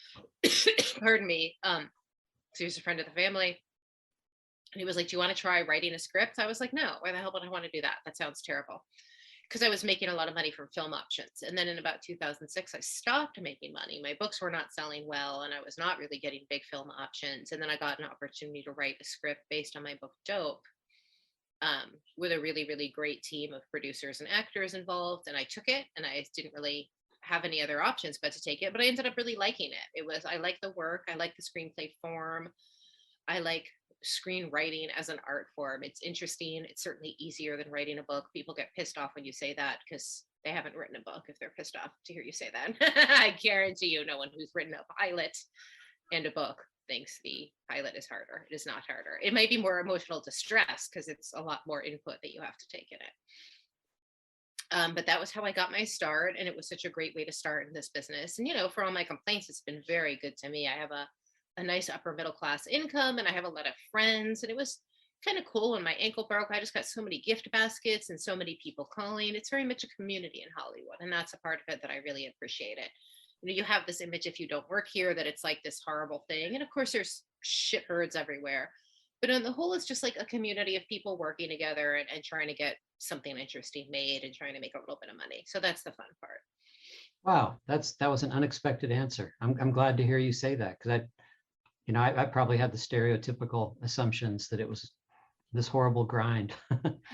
Pardon me. So he was a friend of the family. And he was like, do you want to try writing a script? I was like, no, why the hell would I want to do that? That sounds terrible. Because I was making a lot of money from film options. And then in about 2006, I stopped making money. My books were not selling well, and I was not really getting big film options. And then I got an opportunity to write a script based on my book, Dope, with a really, really great team of producers and actors involved. And I took it, and I didn't really have any other options but to take it. But I ended up really liking it. I like the work. I like the screenplay form. I like screenwriting as an art form. It's interesting. It's certainly easier than writing a book. People get pissed off when you say that because they haven't written a book if they're pissed off to hear you say that. I guarantee you no one who's written a pilot and a book thinks the pilot is harder. It is not harder. It might be more emotional distress because it's a lot more input that you have to take in it. But that was how I got my start, and it was such a great way to start in this business. And, you know, for all my complaints, it's been very good to me. I have a nice upper middle class income, and I have a lot of friends, and it was kind of cool when my ankle broke. I just got so many gift baskets and so many people calling. It's very much a community in Hollywood, and that's a part of it that I really appreciate it. You know, you have this image if you don't work here that it's like this horrible thing, and of course there's shitbirds everywhere. But on the whole, it's just like a community of people working together and trying to get something interesting made and trying to make a little bit of money. So that's the fun part. Wow, that was an unexpected answer. I'm glad to hear you say that, because I probably had the stereotypical assumptions that it was this horrible grind.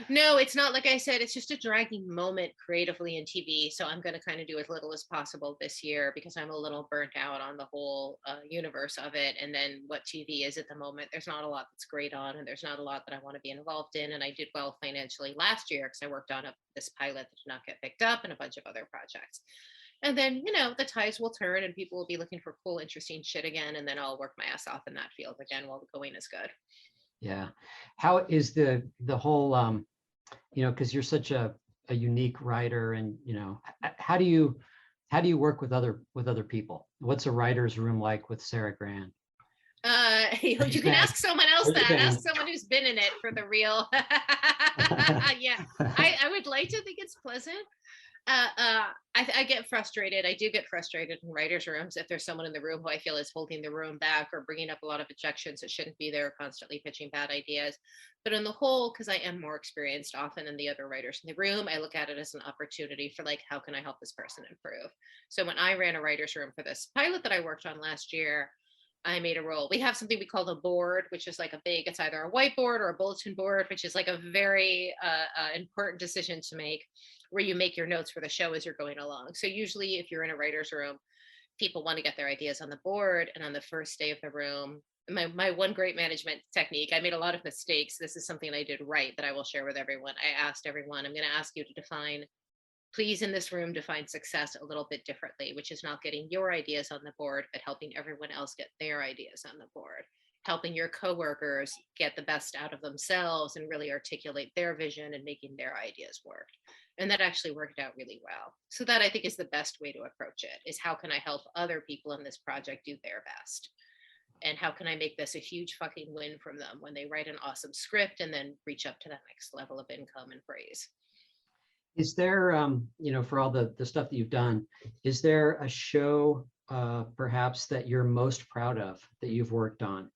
No, it's not. Like I said, it's just a dragging moment creatively in TV. So I'm going to kind of do as little as possible this year because I'm a little burnt out on the whole universe of it. And then what TV is at the moment, there's not a lot that's great on, and there's not a lot that I want to be involved in. And I did well financially last year because I worked on this pilot that did not get picked up and a bunch of other projects. And then, you know, the tides will turn and people will be looking for cool, interesting shit again. And then I'll work my ass off in that field again while the going is good. Yeah. How is the whole, because you're such a unique writer, and, how do you work with other people? What's a writer's room like with Sara Gran? You can ask someone else that. Ask someone who's been in it for the real. Yeah, I would like to think it's pleasant. I get frustrated. I do get frustrated in writers' rooms if there's someone in the room who I feel is holding the room back or bringing up a lot of objections that shouldn't be there, constantly pitching bad ideas. But on the whole, because I am more experienced often than the other writers in the room, I look at it as an opportunity for like, how can I help this person improve? So when I ran a writers' room for this pilot that I worked on last year, I made a role. We have something we call the board, which is like it's either a whiteboard or a bulletin board, which is like a very important decision to make, where you make your notes for the show as you're going along. So usually if you're in a writer's room, people want to get their ideas on the board. And on the first day of the room, my one great management technique, I made a lot of mistakes. This is something I did right that I will share with everyone. I asked everyone, I'm going to ask you to define, please in this room, define success a little bit differently, which is not getting your ideas on the board, but helping everyone else get their ideas on the board, helping your coworkers get the best out of themselves and really articulate their vision and making their ideas work. And that actually worked out really well. So that I think is the best way to approach it, is how can I help other people in this project do their best? And how can I make this a huge fucking win from them when they write an awesome script and then reach up to that next level of income and praise? Is there, for all the stuff that you've done, is there a show perhaps that you're most proud of that you've worked on?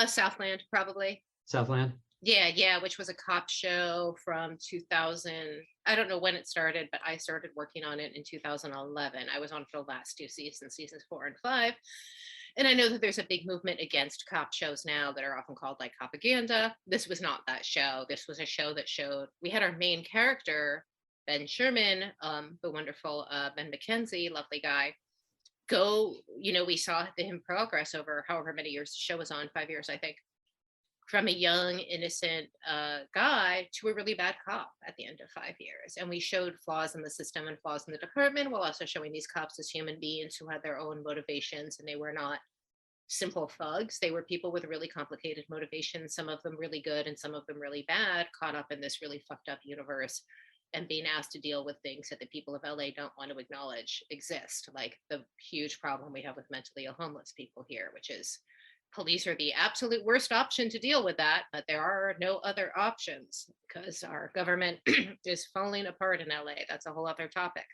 Southland, probably. Southland? Yeah, which was a cop show from 2000. I don't know when it started, but I started working on it in 2011. I was on for the last two seasons 4 and 5. And I know that there's a big movement against cop shows now that are often called like propaganda. This was not that show. This was a show that showed, we had our main character, Ben Sherman, the wonderful Ben McKenzie, lovely guy, we saw him progress over however many years the show was on, 5 years, I think, from a young, innocent guy to a really bad cop at the end of 5 years. And we showed flaws in the system and flaws in the department, while also showing these cops as human beings who had their own motivations, and they were not simple thugs. They were people with really complicated motivations, some of them really good and some of them really bad, caught up in this really fucked up universe and being asked to deal with things that the people of LA don't want to acknowledge exist, like the huge problem we have with mentally ill homeless people here, which is police are the absolute worst option to deal with that, but there are no other options because our government is falling apart in LA. That's a whole other topic.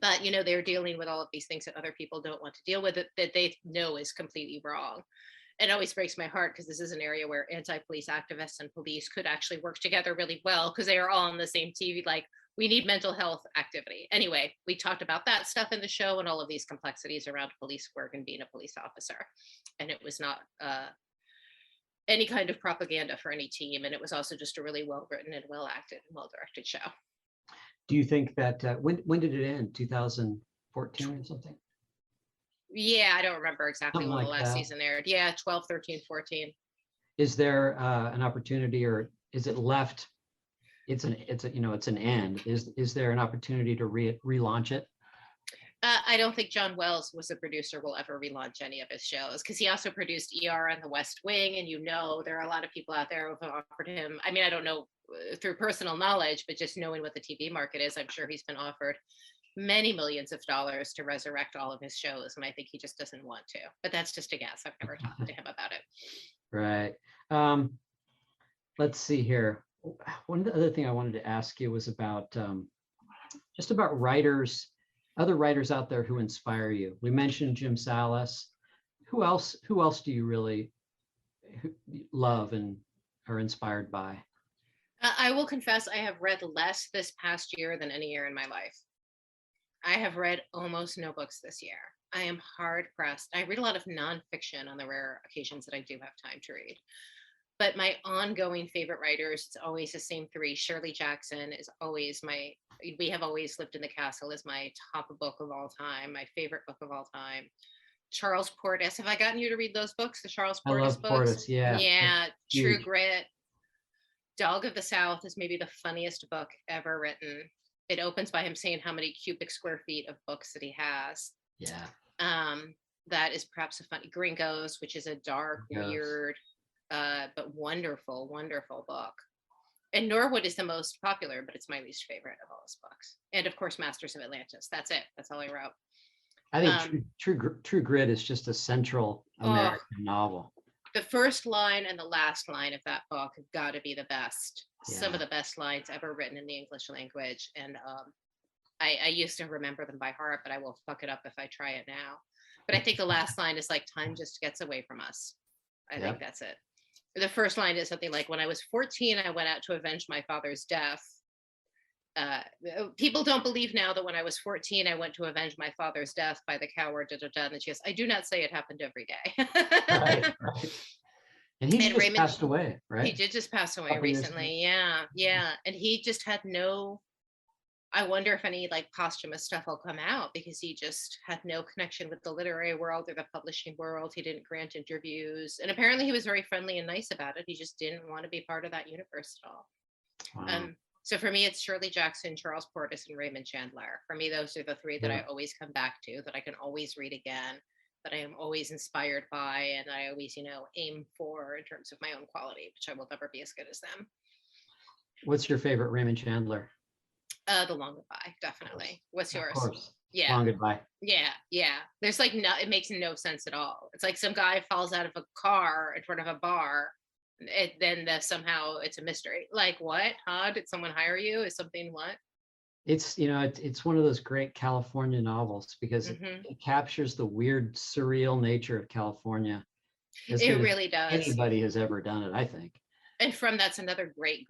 But, they're dealing with all of these things that other people don't want to deal with, that they know is completely wrong. It always breaks my heart because this is an area where anti-police activists and police could actually work together really well because they are all on the same TV. Like, we need mental health activity. Anyway, we talked about that stuff in the show and all of these complexities around police work and being a police officer. And it was not any kind of propaganda for any team. And it was also just a really well-written and well-acted and well-directed show. Do you think that, when did it end? 2014 or something? Yeah, I don't remember exactly Something when like the last that. season aired. Yeah, 12, 13, 14. is there an opportunity, or is it left? It's an end. Is there an opportunity to relaunch it? I don't think John Wells was a producer will ever relaunch any of his shows, because he also produced ER and The West Wing, and there are a lot of people out there who have offered him. I mean, I don't know through personal knowledge, but just knowing what the TV market is, I'm sure he's been offered many millions of dollars to resurrect all of his shows, and I think he just doesn't want to. But that's just a guess. I've never talked to him about it. Right. Let's see here. One other thing I wanted to ask you was about just about writers, other writers out there who inspire you. We mentioned Jim Salas. Who else do you really love and are inspired by? I will confess, I have read less this past year than any year in my life. I have read almost no books this year. I am hard pressed. I read a lot of nonfiction on the rare occasions that I do have time to read. But my ongoing favorite writers, it's always the same three. Shirley Jackson is always We Have Always Lived in the Castle is my top book of all time, my favorite book of all time. Charles Portis. Have I gotten you to read those books, the Charles Portis I love books? Portis, yeah. Yeah, True Grit. Dog of the South is maybe the funniest book ever written. It opens by him saying how many cubic square feet of books that he has. Yeah. That is perhaps a funny Gringos, which is a dark, weird, but wonderful, wonderful book. And Norwood is the most popular, but it's my least favorite of all his books. And of course, Masters of Atlantis. That's it. That's all I wrote. I think True Grit is just a central American novel. The first line and the last line of that book have got to be the best. Yeah. Some of the best lines ever written in the English language. And I used to remember them by heart, but I will fuck it up if I try it now. But I think the last line is like, time just gets away from us. I think that's it. The first line is something like, when I was 14, I went out to avenge my father's death. People don't believe now that when I was 14, I went to avenge my father's death by the coward, and then she goes, I do not say it happened every day. Right. And he just passed away, right? He did just pass away recently. Yeah. And he just had I wonder if any like posthumous stuff will come out, because he just had no connection with the literary world or the publishing world. He didn't grant interviews. And apparently he was very friendly and nice about it. He just didn't want to be part of that universe at all. Wow. So for me, it's Shirley Jackson, Charles Portis, and Raymond Chandler. For me, those are the three that I always come back to, that I can always read again, that I am always inspired by, and I always, aim for in terms of my own quality, which I will never be as good as them. What's your favorite Raymond Chandler? The Long Goodbye, definitely. What's yours? Of course. Yeah. Long Goodbye. Yeah. There's like it makes no sense at all. It's like some guy falls out of a car in front of a bar. Then somehow it's a mystery. Like, what? Huh? Did someone hire you? Is something what? It's it's one of those great California novels, because it captures the weird, surreal nature of California. It really does. Anybody has ever done it, I think. And that's another great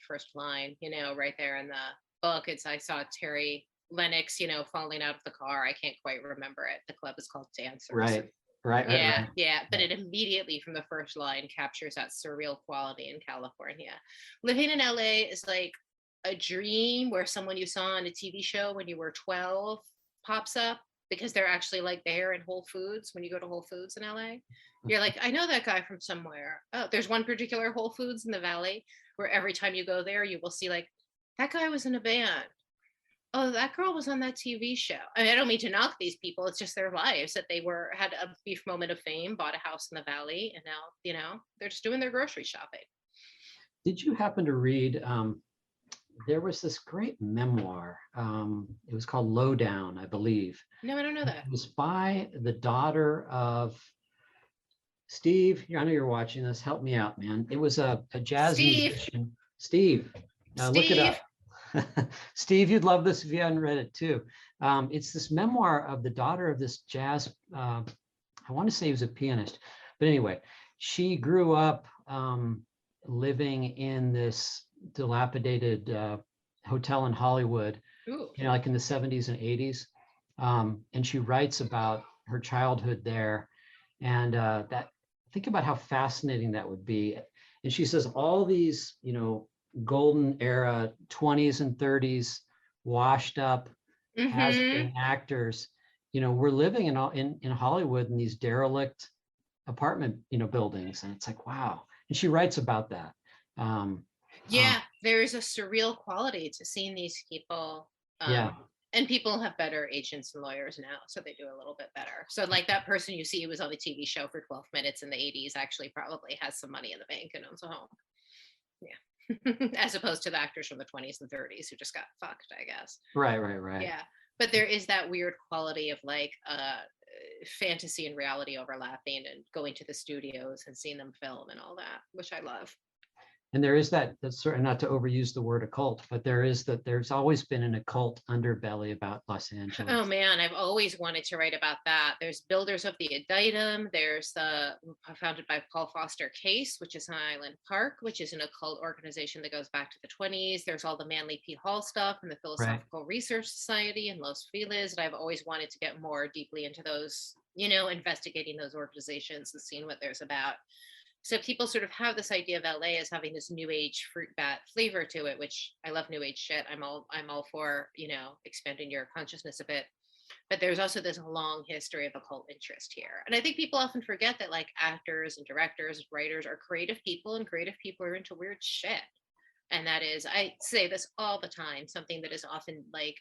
first line. Right there in the book. I saw Terry Lennox, falling out of the car. I can't quite remember it. The club is called Dancers. Right. Yeah. But it immediately from the first line captures that surreal quality in California. Living in LA is like a dream where someone you saw on a TV show when you were 12 pops up, because they're actually like there in Whole Foods. When you go to Whole Foods in LA, you're like, I know that guy from somewhere. Oh, there's one particular Whole Foods in the Valley where every time you go there, you will see like, that guy was in a band. Oh, that girl was on that TV show. I mean, I don't mean to knock these people. It's just their lives, that they had a brief moment of fame, bought a house in the Valley, and now, they're just doing their grocery shopping. Did you happen to read, there was this great memoir. It was called Lowdown, I believe. No, I don't know that. It was by the daughter of Steve. I know you're watching this. Help me out, man. It was a jazz musician. Steve. Look it up. Steve, you'd love this if you hadn't read it too. It's this memoir of the daughter of this jazz, I want to say he was a pianist, but anyway, she grew up living in this dilapidated hotel in Hollywood, like in the 70s and 80s. And she writes about her childhood there. And think about how fascinating that would be. And she says all these, golden era 20s and 30s washed up has-been actors, we're living in Hollywood in these derelict apartment buildings, and it's like, wow. and she writes about that. There is a surreal quality to seeing these people. And people have better agents and lawyers now, so they do a little bit better. So like that person you see who was on the TV show for 12 minutes in the 80s actually probably has some money in the bank and owns a home. Yeah. As opposed to the actors from the 20s and 30s who just got fucked, I guess. Right. Yeah. But there is that weird quality of like fantasy and reality overlapping and going to the studios and seeing them film and all that, which I love. And there is that's sort of, not to overuse the word occult, but there's always been an occult underbelly about Los Angeles. Oh man, I've always wanted to write about that. There's Builders of the Inditum. There's the founded by Paul Foster Case, which is in Island Park, which is an occult organization that goes back to the 20s. There's all the Manly P. Hall stuff and the Philosophical Research Society and Los Feliz. And I've always wanted to get more deeply into those, investigating those organizations and seeing what there's about. So people sort of have this idea of LA as having this new age fruit bat flavor to it, which I love new age shit. I'm all for, expanding your consciousness a bit. But there's also this long history of occult interest here. And I think people often forget that like actors and directors and writers are creative people, and creative people are into weird shit. And that is, I say this all the time, something that is often like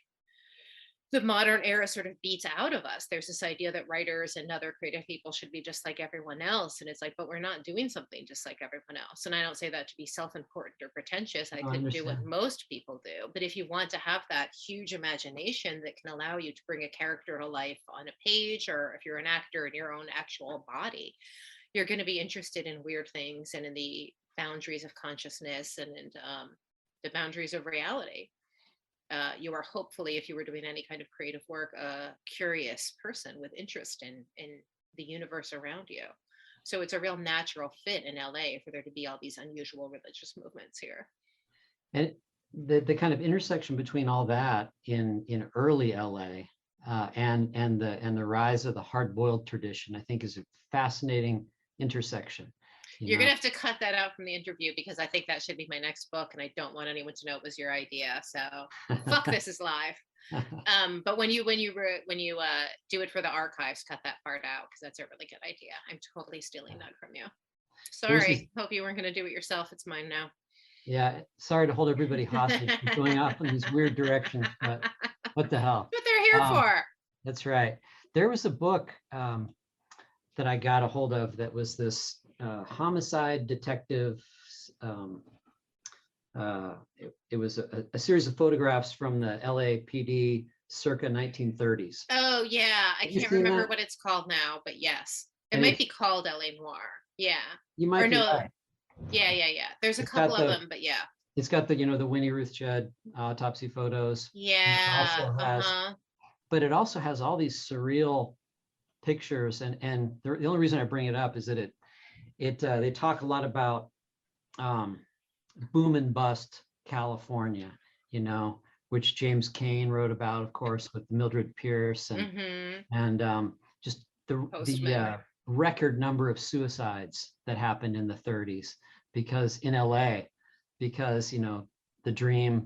the modern era sort of beats out of us. There's this idea that writers and other creative people should be just like everyone else. And it's like, but we're not doing something just like everyone else. And I don't say that to be self-important or pretentious. I couldn't do what most people do. But if you want to have that huge imagination that can allow you to bring a character to life on a page, or if you're an actor in your own actual body, you're going to be interested in weird things and in the boundaries of consciousness and the boundaries of reality. You are hopefully, if you were doing any kind of creative work, a curious person with interest in the universe around you. So it's a real natural fit in LA for there to be all these unusual religious movements here. And the kind of intersection between all that in early LA and the rise of the hard-boiled tradition, I think, is a fascinating intersection. You're going to have to cut that out from the interview, because I think that should be my next book, and I don't want anyone to know it was your idea. So fuck, this is live. But when you do it for the archives, cut that part out, because that's a really good idea. I'm totally stealing that from you. Sorry. Hope you weren't going to do it yourself. It's mine now. Yeah. Sorry to hold everybody hostage for going off in these weird directions, but what the hell? What they're here for. That's right. There was a book that I got a hold of that was this homicide detective. It was a series of photographs from the LAPD circa 1930s. Oh yeah, I can't remember what it's called now, but yes, it might be called LA Noir. Yeah, you might be right. Yeah. There's a couple of them, but yeah. It's got the the Winnie Ruth Judd autopsy photos. Yeah. But it also has all these surreal pictures, and the only reason I bring it up is that they talk a lot about boom and bust California, which James Cain wrote about, of course, with Mildred Pierce and just the record number of suicides that happened in the 30s in LA, because the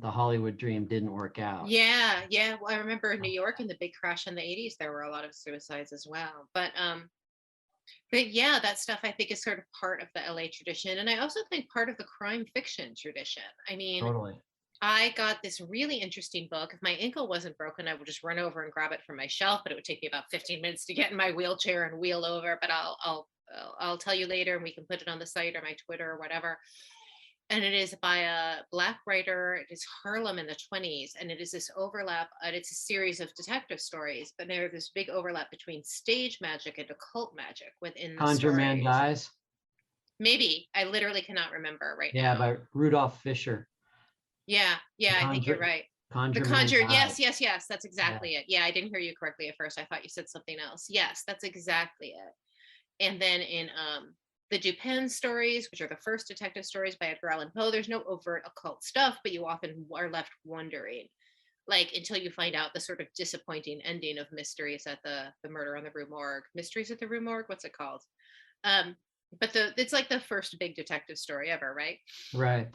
Hollywood dream didn't work out. Yeah. Well, I remember in New York in the big crash in the 80s, there were a lot of suicides as well. But yeah, that stuff I think is sort of part of the LA tradition. And I also think part of the crime fiction tradition. I mean, totally. I got this really interesting book. If my ankle wasn't broken, I would just run over and grab it from my shelf, but it would take me about 15 minutes to get in my wheelchair and wheel over. But I'll tell you later, and we can put it on the site or my Twitter or whatever. And it is by a Black writer. It is Harlem in the 20s. And it is this overlap. It's a series of detective stories, but there's this big overlap between stage magic and occult magic within the Conjure stories. Man Dies? Maybe. I literally cannot remember now. Yeah, by Rudolph Fisher. Yeah, I think you're right. The Conjure. Yes. That's exactly it. Yeah, I didn't hear you correctly at first. I thought you said something else. Yes, that's exactly it. And then in the Dupin stories, which are the first detective stories by Edgar Allan Poe, there's no overt occult stuff, but you often are left wondering, until you find out the sort of disappointing ending of Mysteries at the Murder on the Rue Morgue. Mysteries at the Rue Morgue? What's it called? But it's like the first big detective story ever, right? Right.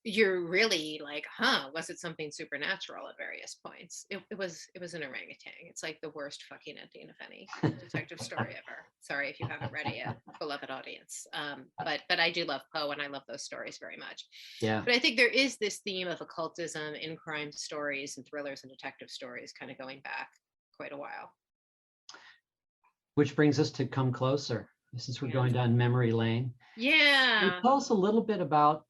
you're really like, was it something supernatural at various points? It was an orangutan. It's like the worst fucking ending of any detective story ever. Sorry if you haven't read it yet, beloved audience. But I do love Poe, and I love those stories very much. Yeah. But I think there is this theme of occultism in crime stories and thrillers and detective stories kind of going back quite a while. Which brings us to Come Closer, since we're going down memory lane. Yeah. Can you tell us a little bit about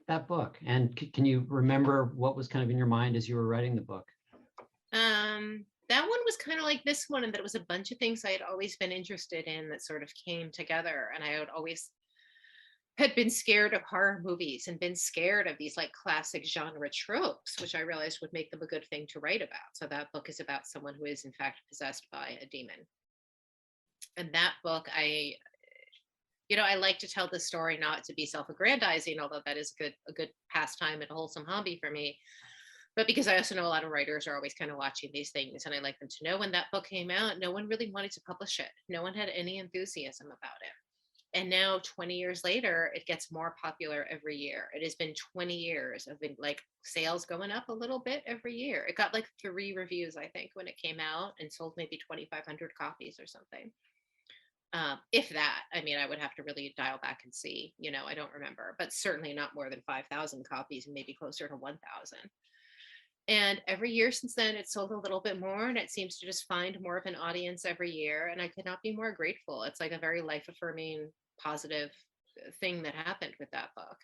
that book, and can you remember what was kind of in your mind as you were writing the book? That one was kind of like this one, and that it was a bunch of things I had always been interested in that sort of came together, and I had been scared of horror movies and been scared of these like classic genre tropes, which I realized would make them a good thing to write about. So that book is about someone who is in fact possessed by a demon. And that book, I like to tell the story not to be self-aggrandizing, although that is a good pastime and a wholesome hobby for me. But because I also know a lot of writers are always kind of watching these things, and I like them to know when that book came out, no one really wanted to publish it. No one had any enthusiasm about it. And now 20 years later, it gets more popular every year. It has been 20 years of like sales going up a little bit every year. It got like 3 reviews, I think, when it came out, and sold maybe 2,500 copies or something. If that, I mean, I would have to really dial back and see, I don't remember, but certainly not more than 5,000 copies, and maybe closer to 1,000. And every year since then, it's sold a little bit more, and it seems to just find more of an audience every year. And I could not be more grateful. It's like a very life-affirming, positive thing that happened with that book,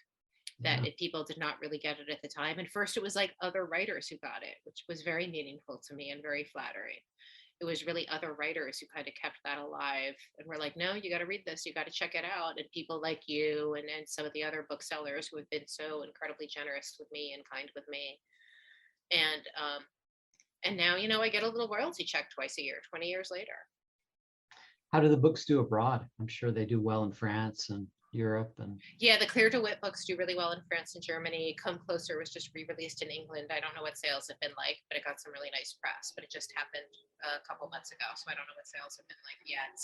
that people did not really get it at the time. And first, it was like other writers who got it, which was very meaningful to me and very flattering. It was really other writers who kind of kept that alive and were like, no, you got to read this, you got to check it out. And people like you and some of the other booksellers who have been so incredibly generous with me and kind with me. And now, I get a little royalty check twice a year, 20 years later. How do the books do abroad? I'm sure they do well in France and Europe. And yeah, the Claire Dewitt books do really well in France and Germany. Come Closer was just re-released in England. I don't know what sales have been like, but it got some really nice press. But it just happened a couple months ago, so I don't know what sales have been like yet.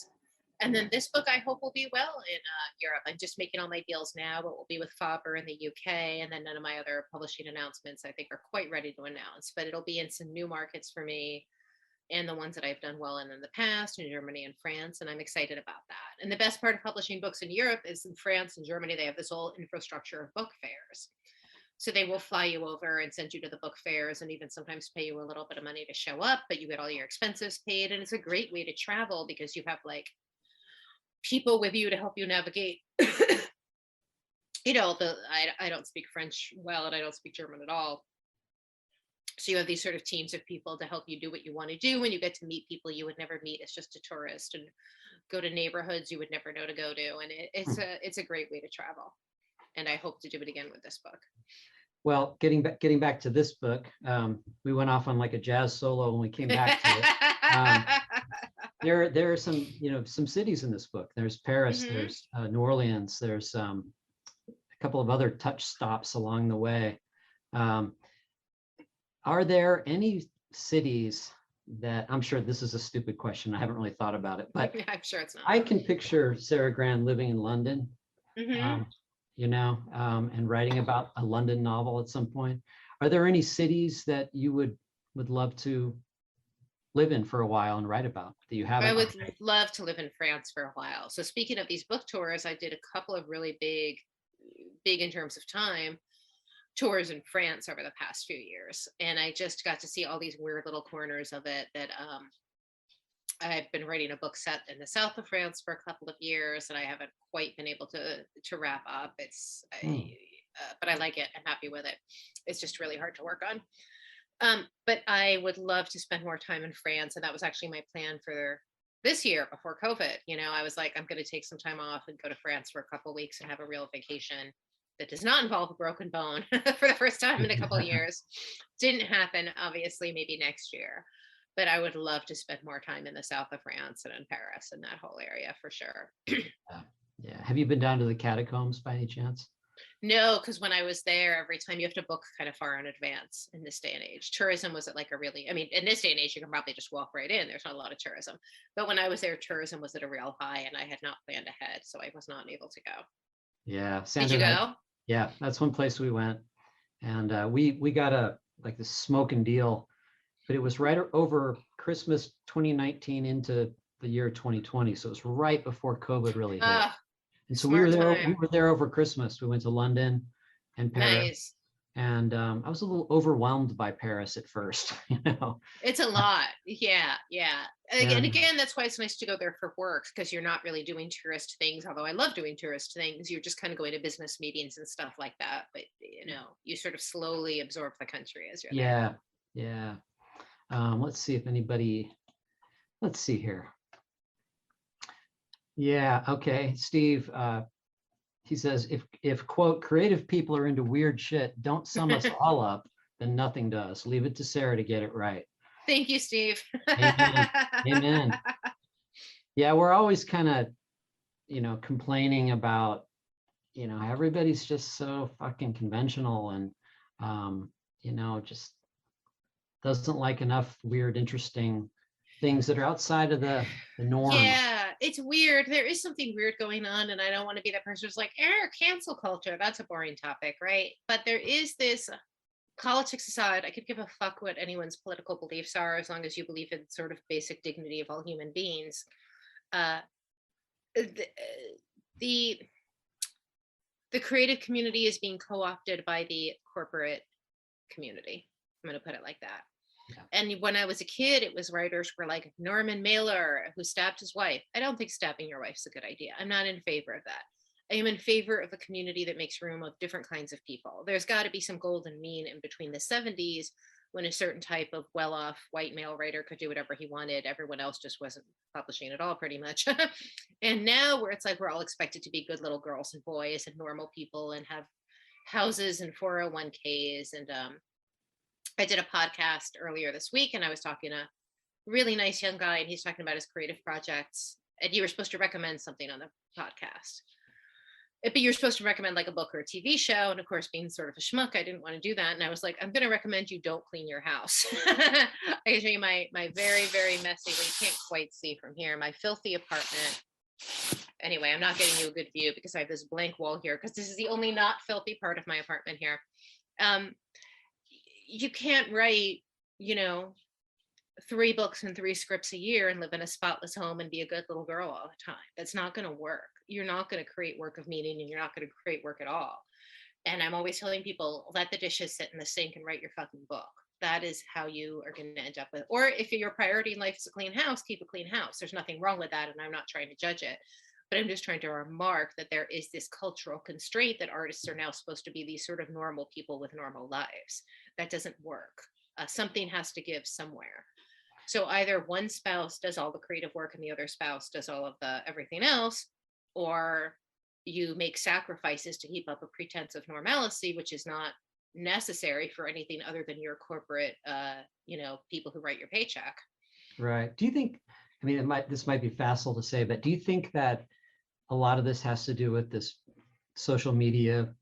And then this book, I hope, will be well in Europe. I'm just making all my deals now, but we'll be with Faber in the UK. And then none of my other publishing announcements, I think, are quite ready to announce. But it'll be in some new markets for me, and the ones that I've done well in the past, in Germany and France. And I'm excited about that. And the best part of publishing books in Europe is in France and Germany, they have this whole infrastructure of book fairs. So they will fly you over and send you to the book fairs, and even sometimes pay you a little bit of money to show up, but you get all your expenses paid. And it's a great way to travel because you have like people with you to help you navigate. I don't speak French well, and I don't speak German at all. So you have these sort of teams of people to help you do what you want to do, and you get to meet people you would never meet as just a tourist, and go to neighborhoods you would never know to go to. And it's a great way to travel. And I hope to do it again with this book. Well, getting back to this book, we went off on like a jazz solo when we came back to it. There are some, some cities in this book. There's Paris, there's New Orleans, there's a couple of other touch stops along the way. Are there any cities that, I'm sure this is a stupid question, I haven't really thought about it, but I'm sure it's not. I can picture Sara Gran living in London, and writing about a London novel at some point. Are there any cities that you would love to live in for a while and write about that you haven't? I would love to live in France for a while. So speaking of these book tours, I did a couple of really big in terms of time tours in France over the past few years. And I just got to see all these weird little corners of it that I've been writing a book set in the south of France for a couple of years, and I haven't quite been able to wrap up. But I like it. I'm happy with it. It's just really hard to work on. But I would love to spend more time in France. And that was actually my plan for this year before COVID. I was like, I'm going to take some time off and go to France for a couple of weeks and have a real vacation that does not involve a broken bone for the first time in a couple of years. Didn't happen, obviously, maybe next year. But I would love to spend more time in the south of France and in Paris and that whole area for sure. Yeah. Have you been down to the catacombs by any chance? No, because when I was there, every time you have to book kind of far in advance in this day and age. Tourism was at like in this day and age, you can probably just walk right in. There's not a lot of tourism. But when I was there, tourism was at a real high, and I had not planned ahead. So I was not able to go. Yeah. Did you go? Yeah, that's one place we went. And we got like this smoking deal, but it was right over Christmas 2019 into the year 2020. So it was right before COVID really hit. And so we Smart time. were there over Christmas. We went to London and Paris. Nice. And I was a little overwhelmed by Paris at first, It's a lot. Yeah. And And again, that's why it's nice to go there for work, because you're not really doing tourist things. Although I love doing tourist things, you're just kind of going to business meetings and stuff like that. But you sort of slowly absorb the country as you're there. yeah. Let's see let's see here. Yeah, okay. Steve, he says, if quote, creative people are into weird shit, don't sum us all up, then nothing does. Leave it to Sarah to get it right. Thank you, Steve. Amen. Amen. Yeah, we're always kind of, complaining about, everybody's just so fucking conventional and, just doesn't like enough weird, interesting things that are outside of the norm. Yeah, it's weird. There is something weird going on, and I don't want to be that person who's like, cancel culture. That's a boring topic, right? But there is this, politics aside, I could give a fuck what anyone's political beliefs are, as long as you believe in sort of basic dignity of all human beings. The creative community is being co-opted by the corporate community. I'm going to put it like that. Yeah. And when I was a kid, it was writers were like Norman Mailer, who stabbed his wife. I don't think stabbing your wife's a good idea. I'm not in favor of that. I am in favor of a community that makes room of different kinds of people. There's got to be some golden mean in between the 70s, when a certain type of well-off white male writer could do whatever he wanted. Everyone else just wasn't publishing at all, pretty much. And now where it's like we're all expected to be good little girls and boys and normal people and have houses and 401ks. And I did a podcast earlier this week, and I was talking to a really nice young guy, and he's talking about his creative projects. And you were supposed to recommend something on the podcast. But you're supposed to recommend like a book or a TV show. And of course, being sort of a schmuck, I didn't want to do that. And I was like, I'm going to recommend you don't clean your house. I can show you my very, very messy, well, you can't quite see from here, my filthy apartment. Anyway, I'm not getting you a good view because I have this blank wall here, because this is the only not filthy part of my apartment here. You can't write, 3 books and 3 scripts a year and live in a spotless home and be a good little girl all the time. That's not going to work. You're not going to create work of meaning, and you're not going to create work at all. And I'm always telling people, let the dishes sit in the sink and write your fucking book. That is how you are going to end up with, or if your priority in life is a clean house, keep a clean house. There's nothing wrong with that. And I'm not trying to judge it, but I'm just trying to remark that there is this cultural constraint that artists are now supposed to be these sort of normal people with normal lives. That doesn't work. Something has to give somewhere. So either one spouse does all the creative work and the other spouse does all of the everything else, or you make sacrifices to keep up a pretense of normalcy, which is not necessary for anything other than your corporate, people who write your paycheck. Right. Do you think, this might be facile to say, but do you think that a lot of this has to do with this social media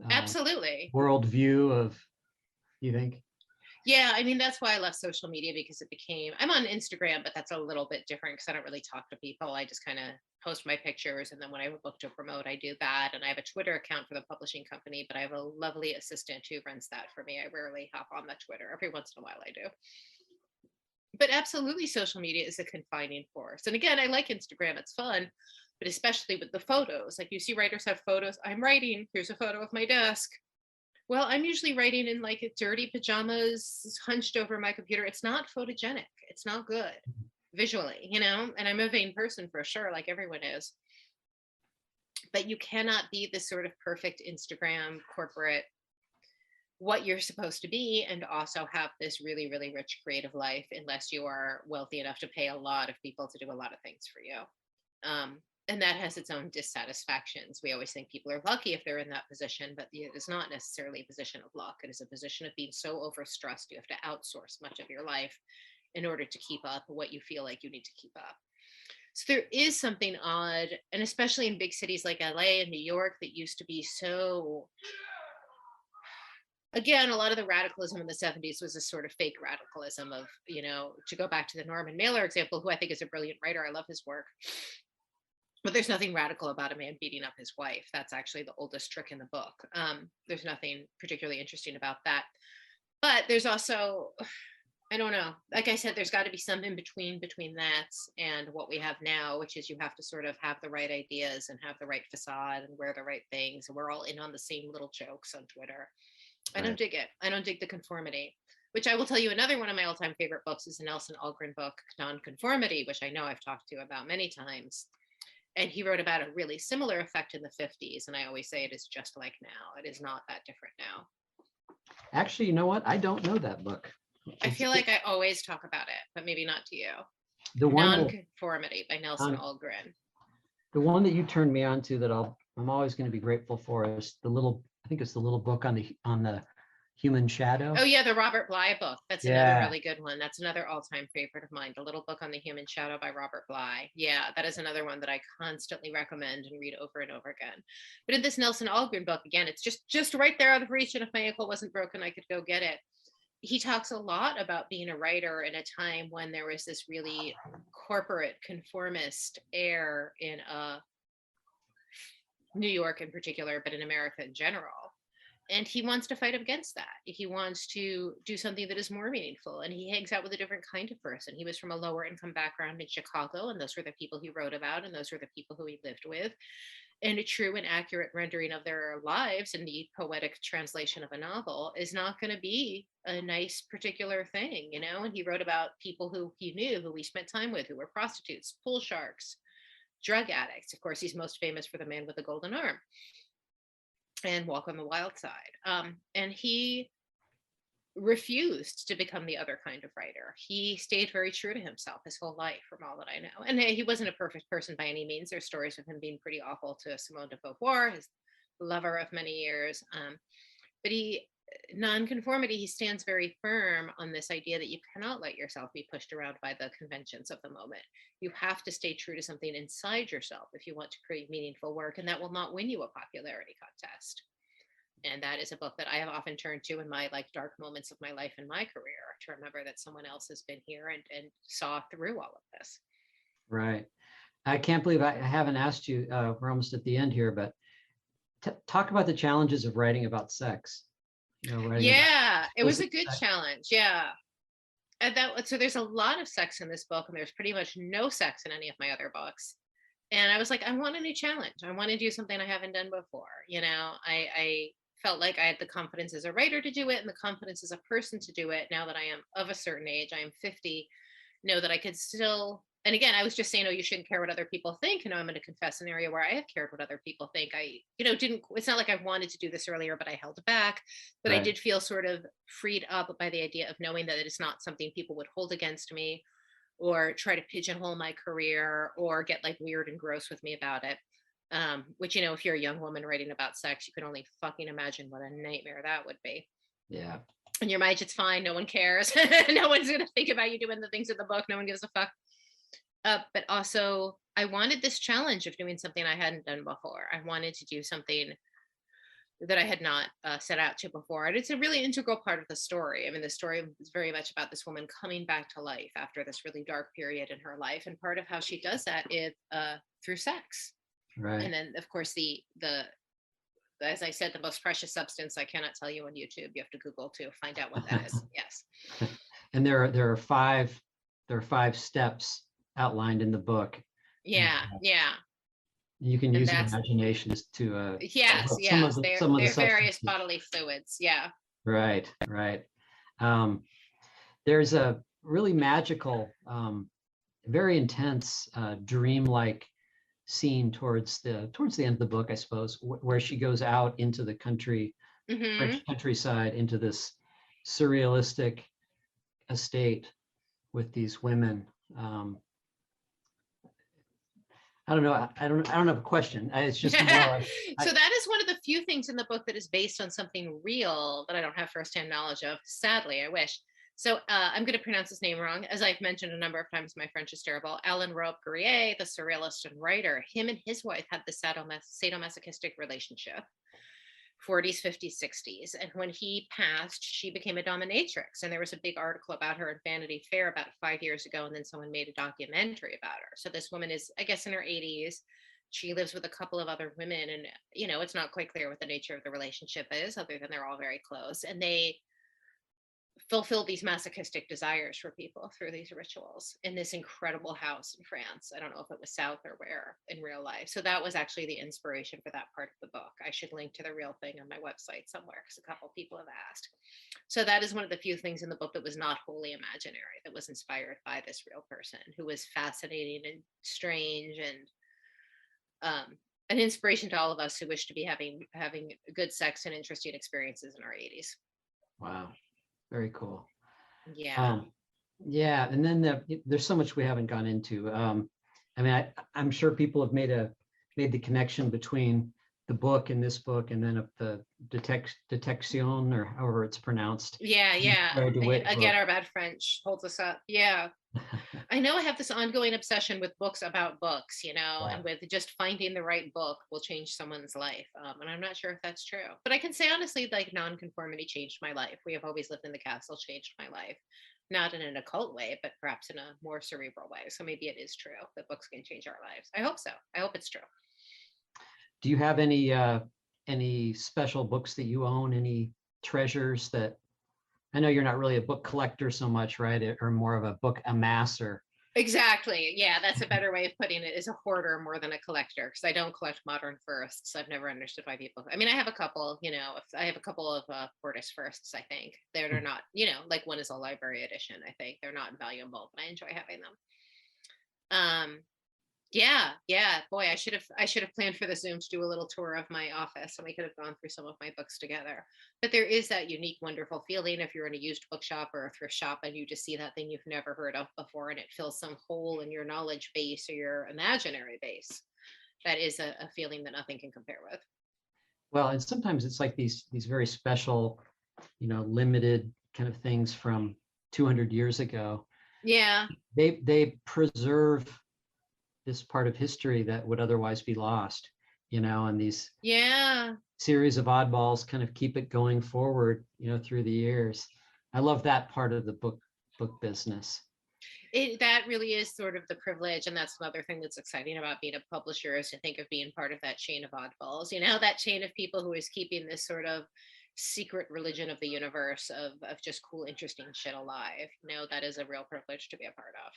absolutely worldview of, you think? Yeah, that's why I left social media, because I'm on Instagram, but that's a little bit different because I don't really talk to people. I just kind of post my pictures, and then when I have a book to promote, I do that. And I have a Twitter account for the publishing company, but I have a lovely assistant who runs that for me. I rarely hop on the Twitter. Every once in a while I do. But absolutely, social media is a confining force. And again, I like Instagram. It's fun, but especially with the photos. Like, you see writers have photos. I'm writing. Here's a photo of my desk. Well, I'm usually writing in like dirty pajamas, hunched over my computer. It's not photogenic. It's not good visually, and I'm a vain person for sure, like everyone is. But you cannot be this sort of perfect Instagram corporate, what you're supposed to be, and also have this really, really rich creative life, unless you are wealthy enough to pay a lot of people to do a lot of things for you. And that has its own dissatisfactions. We always think people are lucky if they're in that position, but it is not necessarily a position of luck. It is a position of being so overstressed, you have to outsource much of your life in order to keep up what you feel like you need to keep up. So there is something odd, and especially in big cities like LA and New York, that used to be so, again, a lot of the radicalism in the 70s was a sort of fake radicalism of, to go back to the Norman Mailer example, who I think is a brilliant writer. I love his work. But there's nothing radical about a man beating up his wife. That's actually the oldest trick in the book. There's nothing particularly interesting about that. But there's also, I don't know. Like I said, there's got to be some in between that and what we have now, which is you have to sort of have the right ideas and have the right facade and wear the right things. And we're all in on the same little jokes on Twitter. I don't dig it. I don't dig the conformity, which I will tell you another one of my all-time favorite books is a Nelson Algren book, Non-Conformity, which I know I've talked to you about many times. And he wrote about a really similar effect in the 50s. And I always say it is just like now. It is not that different now. Actually, you know what? I don't know that book. I feel like I always talk about it, but maybe not to you. The one Non-Conformity by Nelson Algren. The one that you turned me on to that I'm always going to be grateful for is I think it's the little book on the human shadow. Oh yeah, the Robert Bly book. That's another really good one. That's another all-time favorite of mine. The little book on the human shadow by Robert Bly. Yeah, that is another one that I constantly recommend and read over and over again. But in this Nelson Algren book, again, it's just right there out of reach. And if my ankle wasn't broken, I could go get it. He talks a lot about being a writer in a time when there was this really corporate conformist air in New York in particular, but in America in general. And he wants to fight against that. He wants to do something that is more meaningful. And he hangs out with a different kind of person. He was from a lower income background in Chicago, and those were the people he wrote about, and those were the people who he lived with. And a true and accurate rendering of their lives in the poetic translation of a novel is not going to be a nice particular thing, you know? And he wrote about people who he knew, who he spent time with, who were prostitutes, pool sharks, drug addicts. Of course, he's most famous for The Man with the Golden Arm and Walk on the Wild Side. And he refused to become the other kind of writer. He stayed very true to himself his whole life, from all that I know. And he wasn't a perfect person by any means. There's stories of him being pretty awful to Simone de Beauvoir, his lover of many years. But non-conformity, he stands very firm on this idea that you cannot let yourself be pushed around by the conventions of the moment. You have to stay true to something inside yourself if you want to create meaningful work, and that will not win you a popularity contest. And that is a book that I have often turned to in my dark moments of my life and my career, to remember that someone else has been here and saw through all of this. Right. I can't believe I haven't asked you, we're almost at the end here, but talk about the challenges of writing about sex. It was a good challenge. Yeah. And so there's a lot of sex in this book, and there's pretty much no sex in any of my other books. And I was like, I want a new challenge. I want to do something I haven't done before. You know, I felt like I had the confidence as a writer to do it and the confidence as a person to do it. Now that I am of a certain age, I am 50, know that I could still, and again, I was just saying, oh, you shouldn't care what other people think. And now I'm going to confess an area where I have cared what other people think. It's not like I wanted to do this earlier, but I held back. But right. I did feel sort of freed up by the idea of knowing that it is not something people would hold against me or try to pigeonhole my career or get weird and gross with me about it. Which, if you're a young woman writing about sex, you can only fucking imagine what a nightmare that would be. Yeah. And your mind, it's fine. No one cares. No one's going to think about you doing the things in the book. No one gives a fuck. But also, I wanted this challenge of doing something I hadn't done before. I wanted to do something that I had not set out to before. And it's a really integral part of the story. I mean, the story is very much about this woman coming back to life after this really dark period in her life. And part of how she does that is through sex. Right. And then, of course, the as I said, the most precious substance, I cannot tell you on YouTube. You have to Google to find out what that is. Yes. And there are five steps outlined in the book. Yeah. Yeah. You can use your imagination to yes. They're various bodily fluids. Yeah. Right. There's a really magical, very intense, dreamlike scene towards the end of the book, I suppose, where she goes out into the country, French countryside, into this surrealistic estate with these women. I don't know. I don't have a question. It's just more so that is one of the few things in the book that is based on something real that I don't have firsthand knowledge of. Sadly, I wish. So I'm going to pronounce his name wrong. As I've mentioned a number of times, my French is terrible. Alain Robbe-Grillet, the surrealist and writer, him and his wife had the sadomasochistic relationship, 40s, 50s, 60s. And when he passed, she became a dominatrix. And there was a big article about her in Vanity Fair about 5 years ago. And then someone made a documentary about her. So this woman is, I guess, in her 80s. she lives with a couple of other women, and it's not quite clear what the nature of the relationship is, other than they're all very close, and they fulfill these masochistic desires for people through these rituals in this incredible house in France. I don't know if it was South or where in real life. So that was actually the inspiration for that part of the book. I should link to the real thing on my website somewhere, because a couple people have asked. So that is one of the few things in the book that was not wholly imaginary, that was inspired by this real person who was fascinating and strange, and an inspiration to all of us who wish to be having good sex and interesting experiences in our 80s. Wow. Very cool. Yeah. Yeah. And then there's so much we haven't gone into. I mean, I'm sure people have made the connection between the book and this book, and then the Detection, or however it's pronounced. Yeah. Dewitt Again, book. our bad French holds us up. Yeah. I know I have this ongoing obsession with books about books, and with just finding the right book will change someone's life. And I'm not sure if that's true, but I can say honestly, like, Non-Conformity changed my life. We Have Always Lived in the Castle changed my life, not in an occult way, but perhaps in a more cerebral way. So maybe it is true that books can change our lives. I hope so. I hope it's true. Do you have any special books that you own? Any treasures that? I know you're not really a book collector so much, right? Or more of a book amasser. Exactly. Yeah, that's a better way of putting it, is a hoarder more than a collector, because I don't collect modern firsts. I've never understood why people, I mean, I have a couple, I have a couple of Portis firsts, I think. They're not, like one is a library edition, I think. They're not valuable, but I enjoy having them. Yeah. Boy, I should have planned for the Zoom to do a little tour of my office, and we could have gone through some of my books together. But there is that unique, wonderful feeling if you're in a used bookshop or a thrift shop and you just see that thing you've never heard of before, and it fills some hole in your knowledge base or your imaginary base. That is a feeling that nothing can compare with. Well, and sometimes it's like these very special, limited kind of things from 200 years ago. Yeah. They preserve this part of history that would otherwise be lost, and these series of oddballs kind of keep it going forward, through the years. I love that part of the book business. That really is sort of the privilege, and that's another thing that's exciting about being a publisher, is to think of being part of that chain of oddballs, that chain of people who is keeping this sort of secret religion of the universe of just cool, interesting shit alive. That is a real privilege to be a part of.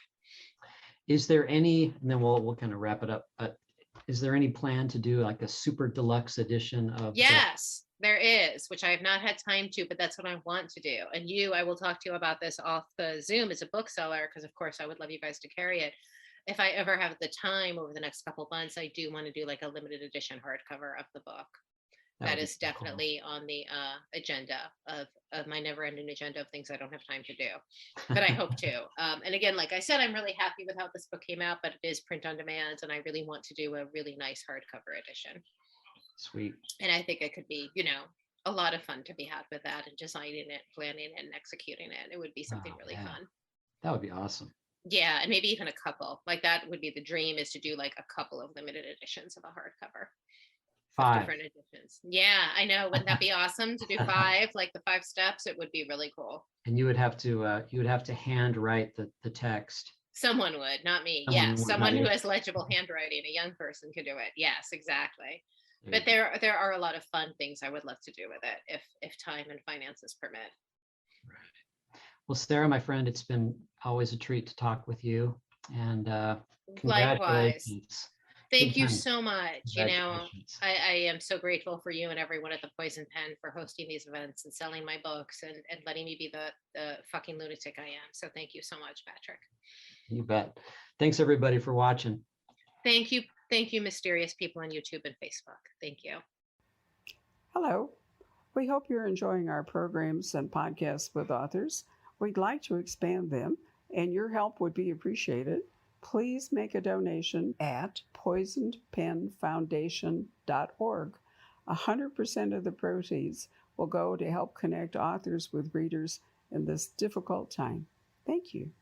Is there any, and then we'll kind of wrap it up, but is there any plan to do like a super deluxe edition of? Yes, there is, which I have not had time to, but that's what I want to do. And I will talk to you about this off the Zoom as a bookseller, because of course I would love you guys to carry it. If I ever have the time over the next couple months, I do want to do like a limited edition hardcover of the book. That is definitely cool. On the agenda of my never-ending agenda of things I don't have time to do, but I hope to. And again, like I said, I'm really happy with how this book came out, but it is print on demand, and I really want to do a really nice hardcover edition. Sweet. And I think it could be, a lot of fun to be had with that, and designing it, planning it, and executing it. It would be something really fun. That would be awesome. Yeah, and maybe even a couple. Like that would be the dream, is to do like a couple of limited editions of a hardcover. 5 different editions. Yeah, I know. Wouldn't that be awesome to do 5, like the 5 steps? It would be really cool. And you would have to hand write the text. Someone would, not me. Someone who has legible handwriting. A young person could do it. Yes, exactly. But there are a lot of fun things I would love to do with it if time and finances permit. Right. Well, Sara, my friend, it's been always a treat to talk with you, and congratulations. Likewise. Thank you so much. I am so grateful for you and everyone at the Poison Pen for hosting these events and selling my books and letting me be the fucking lunatic I am. So thank you so much, Patrick. You bet. Thanks everybody for watching. Thank you. Thank you, mysterious people on YouTube and Facebook. Thank you. Hello. We hope you're enjoying our programs and podcasts with authors. We'd like to expand them, and your help would be appreciated. Please make a donation at poisonedpenfoundation.org. 100% of the proceeds will go to help connect authors with readers in this difficult time. Thank you.